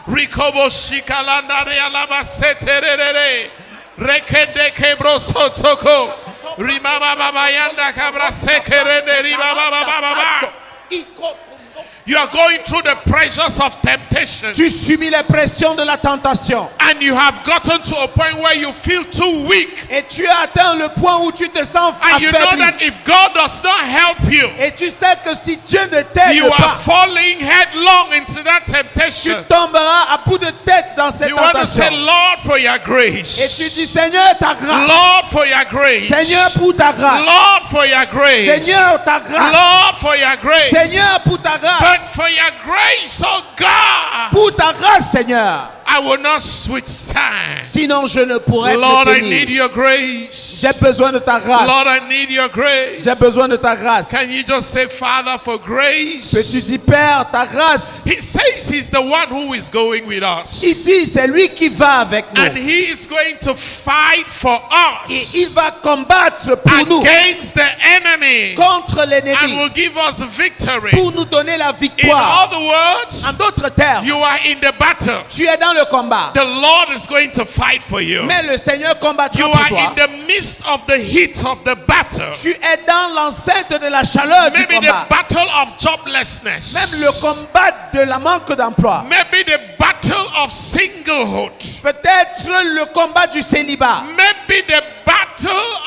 Rikobo shikalanda realaba seterere. Rekende kebro sotoko. Rimaba baba yanda kabra sekerere ribaba baba baba. You are going through the pressures of temptation. Tu subis les pressions de la tentation. And you have gotten to a point where you feel too weak. Et tu as atteint le point où tu te sens And you know affaibli. that if God does not help you, Et tu sais que si Dieu ne t'aide you are pas, falling headlong into that tu temptation. tomberas à bout de tête dans cette You want to say, tentation. Lord, for your Et tu grace. dis, Seigneur, ta grâce. Lord, for your grace. Seigneur, pour ta grâce. Lord, for your grace. Seigneur, ta grâce. Lord, for your grace. Seigneur, pour ta grâce. But for your grace, oh God, Pour ta grâce, Seigneur. I will not switch sides. Sinon, je ne pourrais Lord, te I need tenir. your grace. J'ai besoin de ta grâce. Lord, I need your grace. J'ai besoin de ta grâce. Can you just say, Father, for grace? Peux-tu dire, Père, ta grâce. He says he's the one who is going with us. Il dit, c'est lui qui va avec nous. And he is going to fight for Et us il va combattre pour nous against the enemy contre and l'ennemi will give us victory. pour nous donner la In victoire. other words, En d'autres termes, you are in the battle. tu es dans le combat, The Lord is going to fight for you. mais le Seigneur combattra You pour are toi. in the midst of the heat of the battle. Tu es dans l'enceinte de la chaleur du Maybe the combat. battle of Même joblessness. le combat de la manque d'emploi. Maybe the battle of singlehood. Peut-être le combat du célibat. Maybe the battle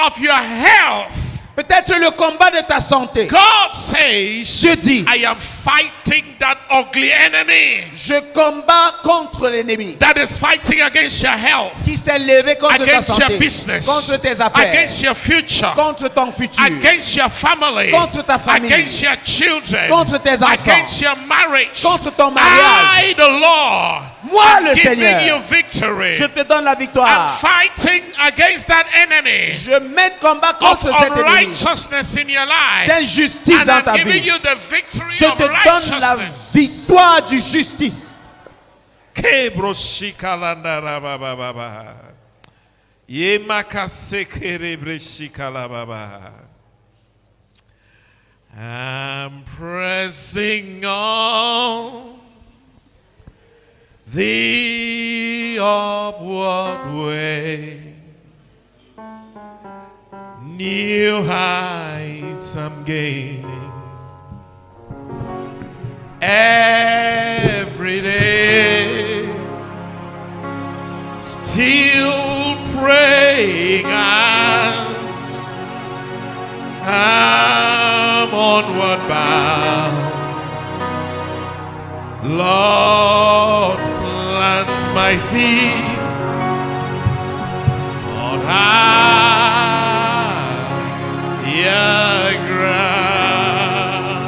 of your health. Peut-être le combat de ta santé. God says, Dieu dit, I am fighting that ugly enemy je combats contre l'ennemi that is fighting against your health, qui s'est levé contre ta against your santé, business, contre tes affaires, against your future, contre ton futur, against your family, contre ta famille, against your children, contre tes enfants, against your marriage. contre ton mariage. I, the Lord, Moi, le giving you Seigneur, victory. je te donne la I'm victoire. fighting against that enemy Je mène combat of contre cet ennemi unrighteousness in your life. d'injustice And dans I'm ta giving vie. you the victory Je of te donne la righteousness. victoire du justice. Kebroshikalanda-rabababa. Yemakasekerebreshikalababa. I'm pressing on the upward way. New heights I'm gaining every day. Still praying as I'm onward bound. Lord, plant my feet on higher ground.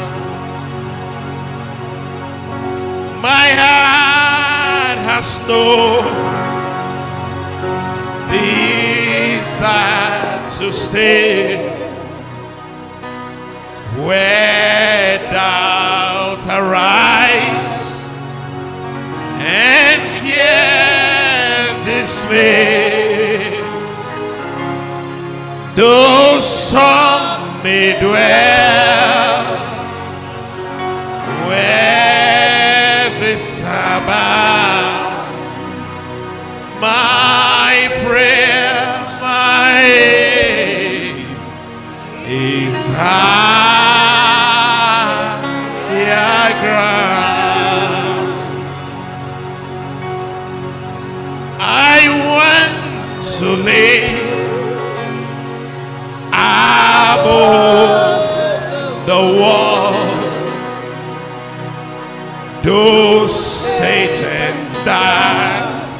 My heart has known desire to stay where doubts arise and fear dismay. Though some may dwell where this abound, my prayer, my aim is higher ground. I want to live above the wall. Those Satan's darts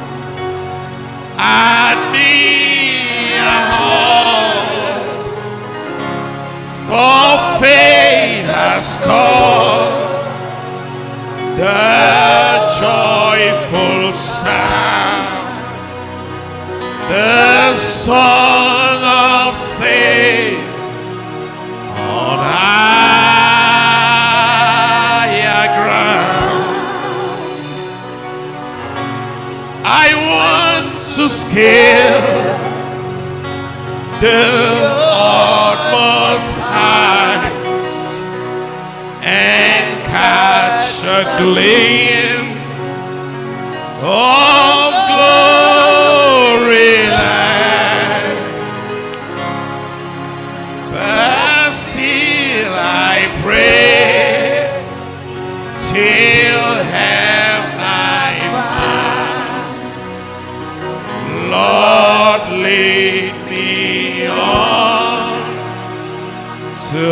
at me are all, for faith has called the joyful sound, the song of saints on higher ground. I want to scale the utmost heights and catch a gleam of glory light. But still I pray till heaven I find. Lord, lead me on to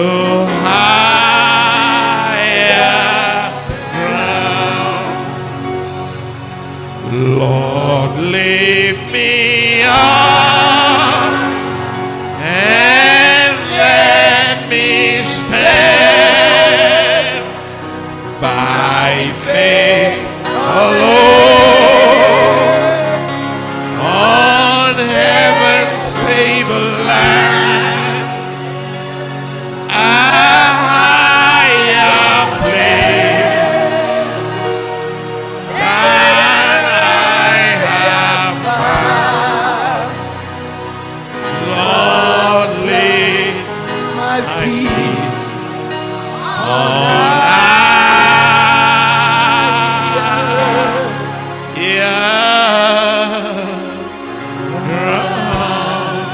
higher ground. Lord, lift me up and let me stand by faith alone on heaven's stable land, a higher place than I have found. Lord, lead My my feet feet on higher ground.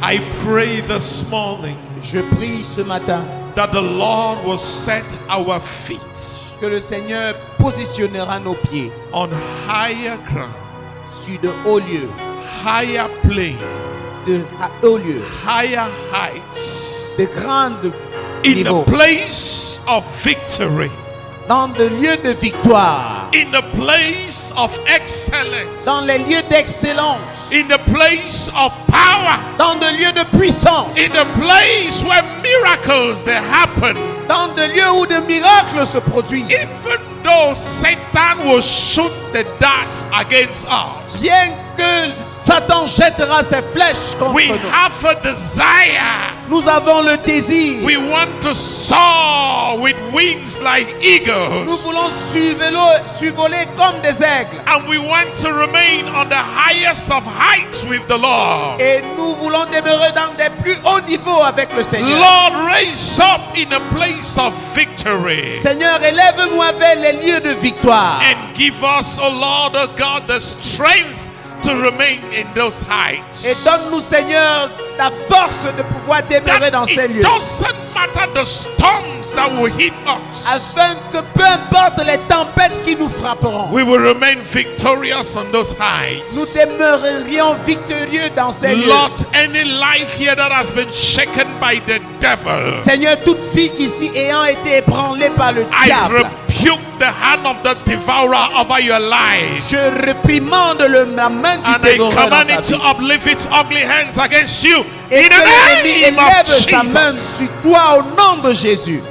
I pray this morning Je prie ce matin that the Lord will set our feet que le Seigneur positionnera nos pieds on higher ground, sur de hauts lieux, higher plane, de hauts lieux, higher heights, de grandes in niveaux, the place of victory, dans des lieux de victoire, in the place of excellence, dans les lieux d'excellence, in the place of power, dans des lieux de puissance, in the place where miracles they happen. dans des lieux où des miracles se produisent. Even though Satan will shoot the darts against us, Bien que Satan jettera ses flèches contre we nous, have a desire. nous avons le désir. We want to soar with wings like Nous eagles. voulons survoler comme des aigles. And we want to remain on the highest of heights with the Lord. Et nous voulons demeurer dans des plus hauts niveaux avec le Seigneur. Lord, raise up in a place of victory. Seigneur, élève-moi vers les lieux de victoire. And give us, oh Lord, oh God, the strength to remain in those heights. Et donne-nous, Seigneur, ta force de pouvoir demeurer dans ces That lieux. it doesn't matter the storms that will hit us. Afin que peu importe les tempêtes qui nous frapperont, We will remain victorious on those heights. nous demeurerions victorieux dans ces lieux. Lord, any life here that has been shaken by the devil, Seigneur, toute fille ici ayant été ébranlée par le I diable, rebuke the hand of the devourer over your life. je réprimande la main du And I dévoreur dans command ta it to vie. uplift its ugly hands against you. Et In que l'ennemi the name élève of sa main Jesus. sur toi au nom de Jésus.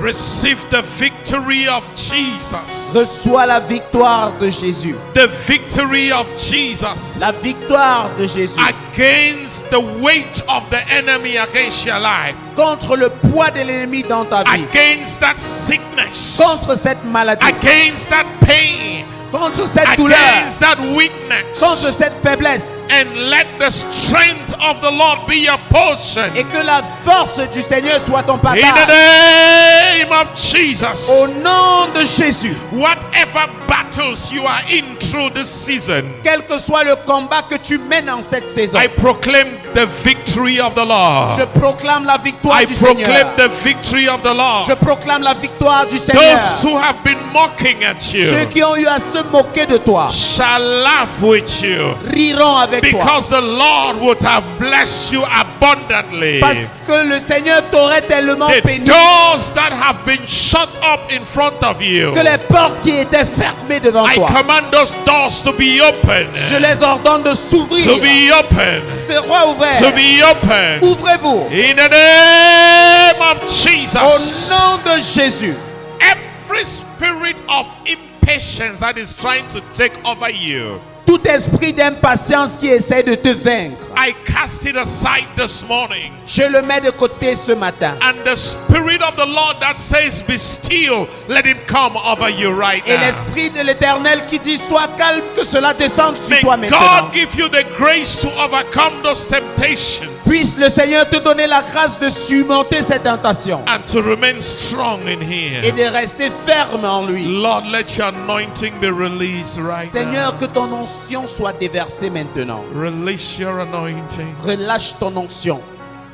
Receive the victory of Jesus. Reçois la victoire de Jésus. The victory of Jesus La victoire de Jésus against the weight of the enemy against your life. contre le poids de l'ennemi dans ta vie, Against that sickness. contre cette maladie, Against that pain. contre cette douleur, Against that weakness. contre cette faiblesse. And let the strength of the Lord be your portion. Et que la force du Seigneur soit ton In the partage. name of Jesus. Au nom de Jésus, Whatever battles you are in through this season, quel que soit le combat que tu mènes en cette saison, I proclaim the victory of the Lord. je proclame la victoire I du proclaim Seigneur. the victory of the Lord. Je proclame la victoire du Seigneur. Those who have been mocking at Ceux you qui ont eu à se moquer de toi shall laugh with you, riront avec toi. because the Lord would have blessed you abundantly. Parce que le Seigneur t'aurait tellement The béni doors that have been shut up in front of you, que les portes qui étaient fermées devant I toi, command those doors to be open. je les ordonne de s'ouvrir. To be open. Seront To ouverts. be open. Ouvrez-vous. In the name of Au Jesus. nom de Jésus. Every spirit of impatience that is trying to take over you, Tout esprit d'impatience qui essaie de te vaincre, I cast it aside this morning. je le mets de côté ce matin. And the spirit of the Lord that says, be still, let it come over you right Et now. l'esprit de l'Éternel qui dit sois calme, que cela descende sur toi May maintenant. God give you the grace to overcome those temptations Puisse le Seigneur te donner la grâce de surmonter cette tentation and to remain strong in et Him. de rester ferme en lui. Lord, let your anointing be released right Seigneur, now. que ton onction soit déversée maintenant. Release your anointing. Relâche ton onction.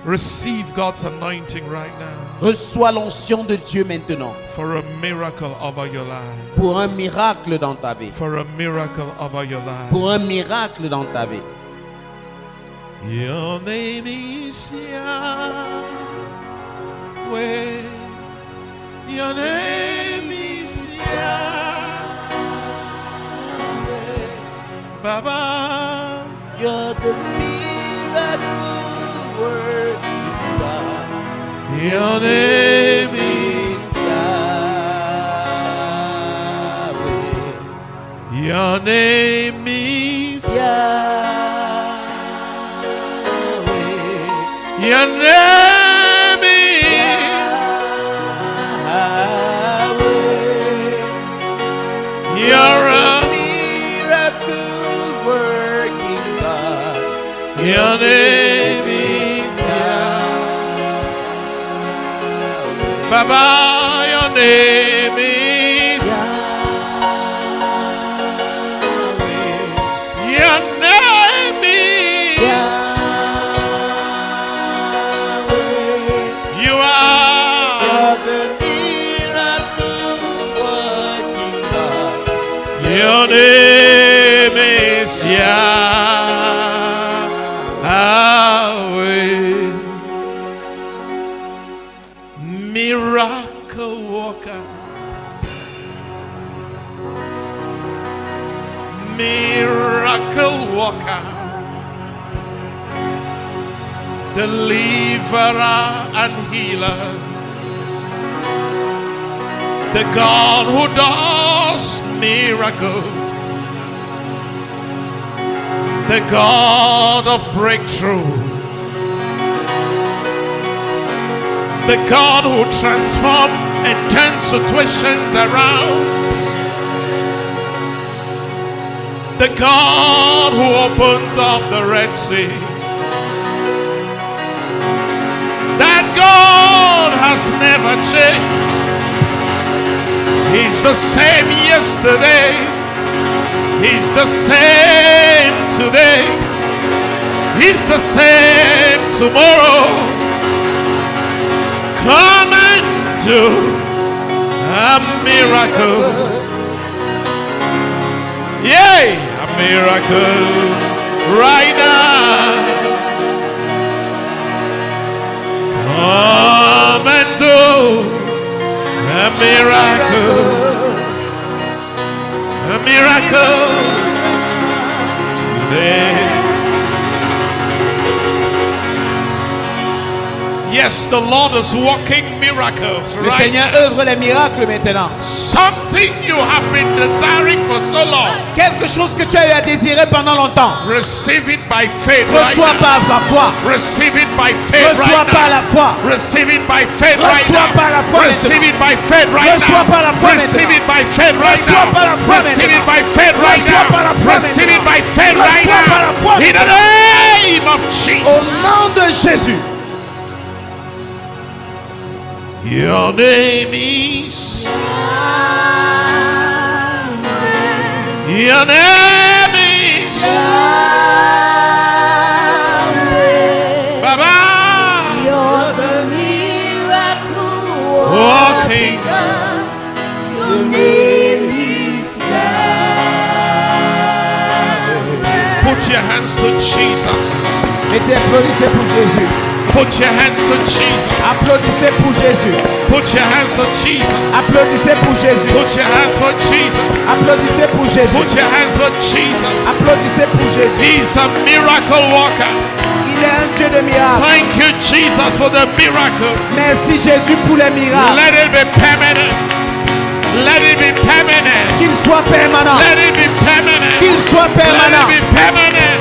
Receive God's anointing right now Reçois l'onction de Dieu maintenant for a miracle over your life. pour un miracle dans ta vie. For a miracle over your life. Pour un miracle dans ta vie. Your name is Yahweh. Your name is Yahweh. Baba. You're the miracle working God. Your name is Yahweh. Your name is Yahweh. Your name is You're a miracle working God. Your name is Baba, your name is Your name is You are the miracle working God. Your name is Yahweh. Miracle worker. Miracle worker. Deliverer and healer. The God who does miracles. The God of breakthrough. The God who transforms and turns situations around. The God who opens up the Red Sea. That God has never changed. He's the same yesterday. He's the same today. He's the same tomorrow. Come and do a miracle. Yay! A miracle right now. Come and do a miracle. A miracle today. Yes, the Lord is working miracles Le right Seigneur now. œuvre les miracles maintenant. Something you have been desiring for so long. Quelque chose que tu as eu à désirer pendant longtemps. Receive it by faith right Reçois now. par la foi. Receive it by faith Reçois right par now. la foi. Receive it by faith right Reçois now. par la foi Receive maintenant. it by faith right Reçois now. par la foi Receive maintenant. it by faith right Reçois now. par la foi Receive it maintenant. by faith right Reçois par la now. foi Receive it maintenant. by faith right Reçois par la now. foi In the name of Au Jesus. nom de Jésus. Your name is. Your name is. Baba. You're the miracle Walking. Your name is Put your hands to Jesus. Mettez, applaudissez pour Jésus. Put your hands to Jesus. Applaudissez pour Jésus. Put your hands to Jesus. Applaudissez pour Jésus. Put your hands for Jesus. Applaudissez pour Jésus. Put your hands for Jesus. Applaudissez pour Jésus. He's a miracle worker. Il est un Dieu de miracles. Thank you, Jesus, for the miracle. Merci Jésus pour les miracles. Let it be permanent. Let it be permanent. Qu'il soit permanent. Let it be permanent. Qu'il soit Let permanent. it be permanent.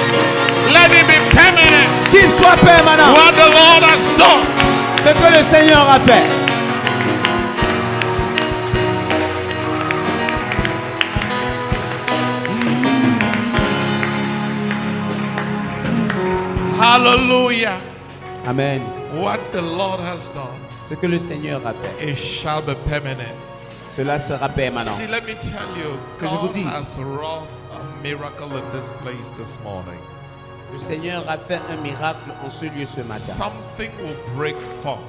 Let it be permanent. Qu'il soit permanent. What the Lord has done. Ce que le Seigneur a fait. Hallelujah. Amen. What the Lord has done, Ce que le Seigneur a fait, it shall be permanent. cela sera permanent. See, let me tell you, Que je vous God dise. has wrought a miracle in this place this morning. Le Seigneur a fait un miracle en ce lieu ce matin. Something will break forth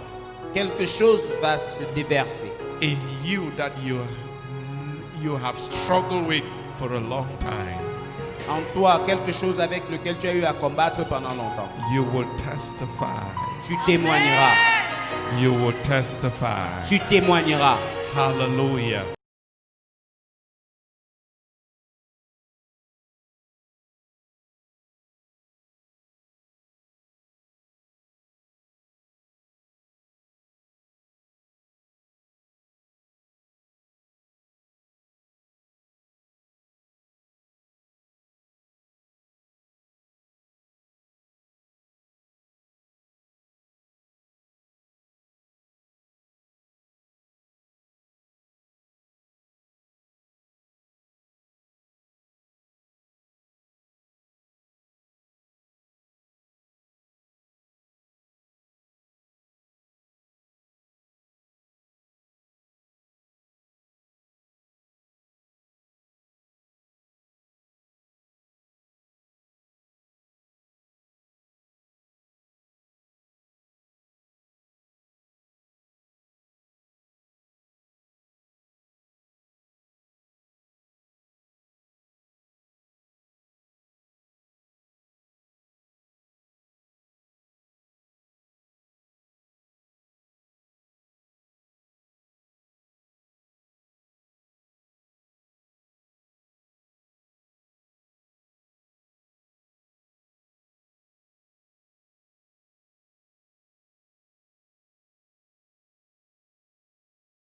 Quelque chose va se déverser in you that you have struggled with for a long time. en toi, quelque chose avec lequel tu as eu à combattre pendant longtemps. You will testify. Tu témoigneras. You will testify. Tu témoigneras. Hallelujah.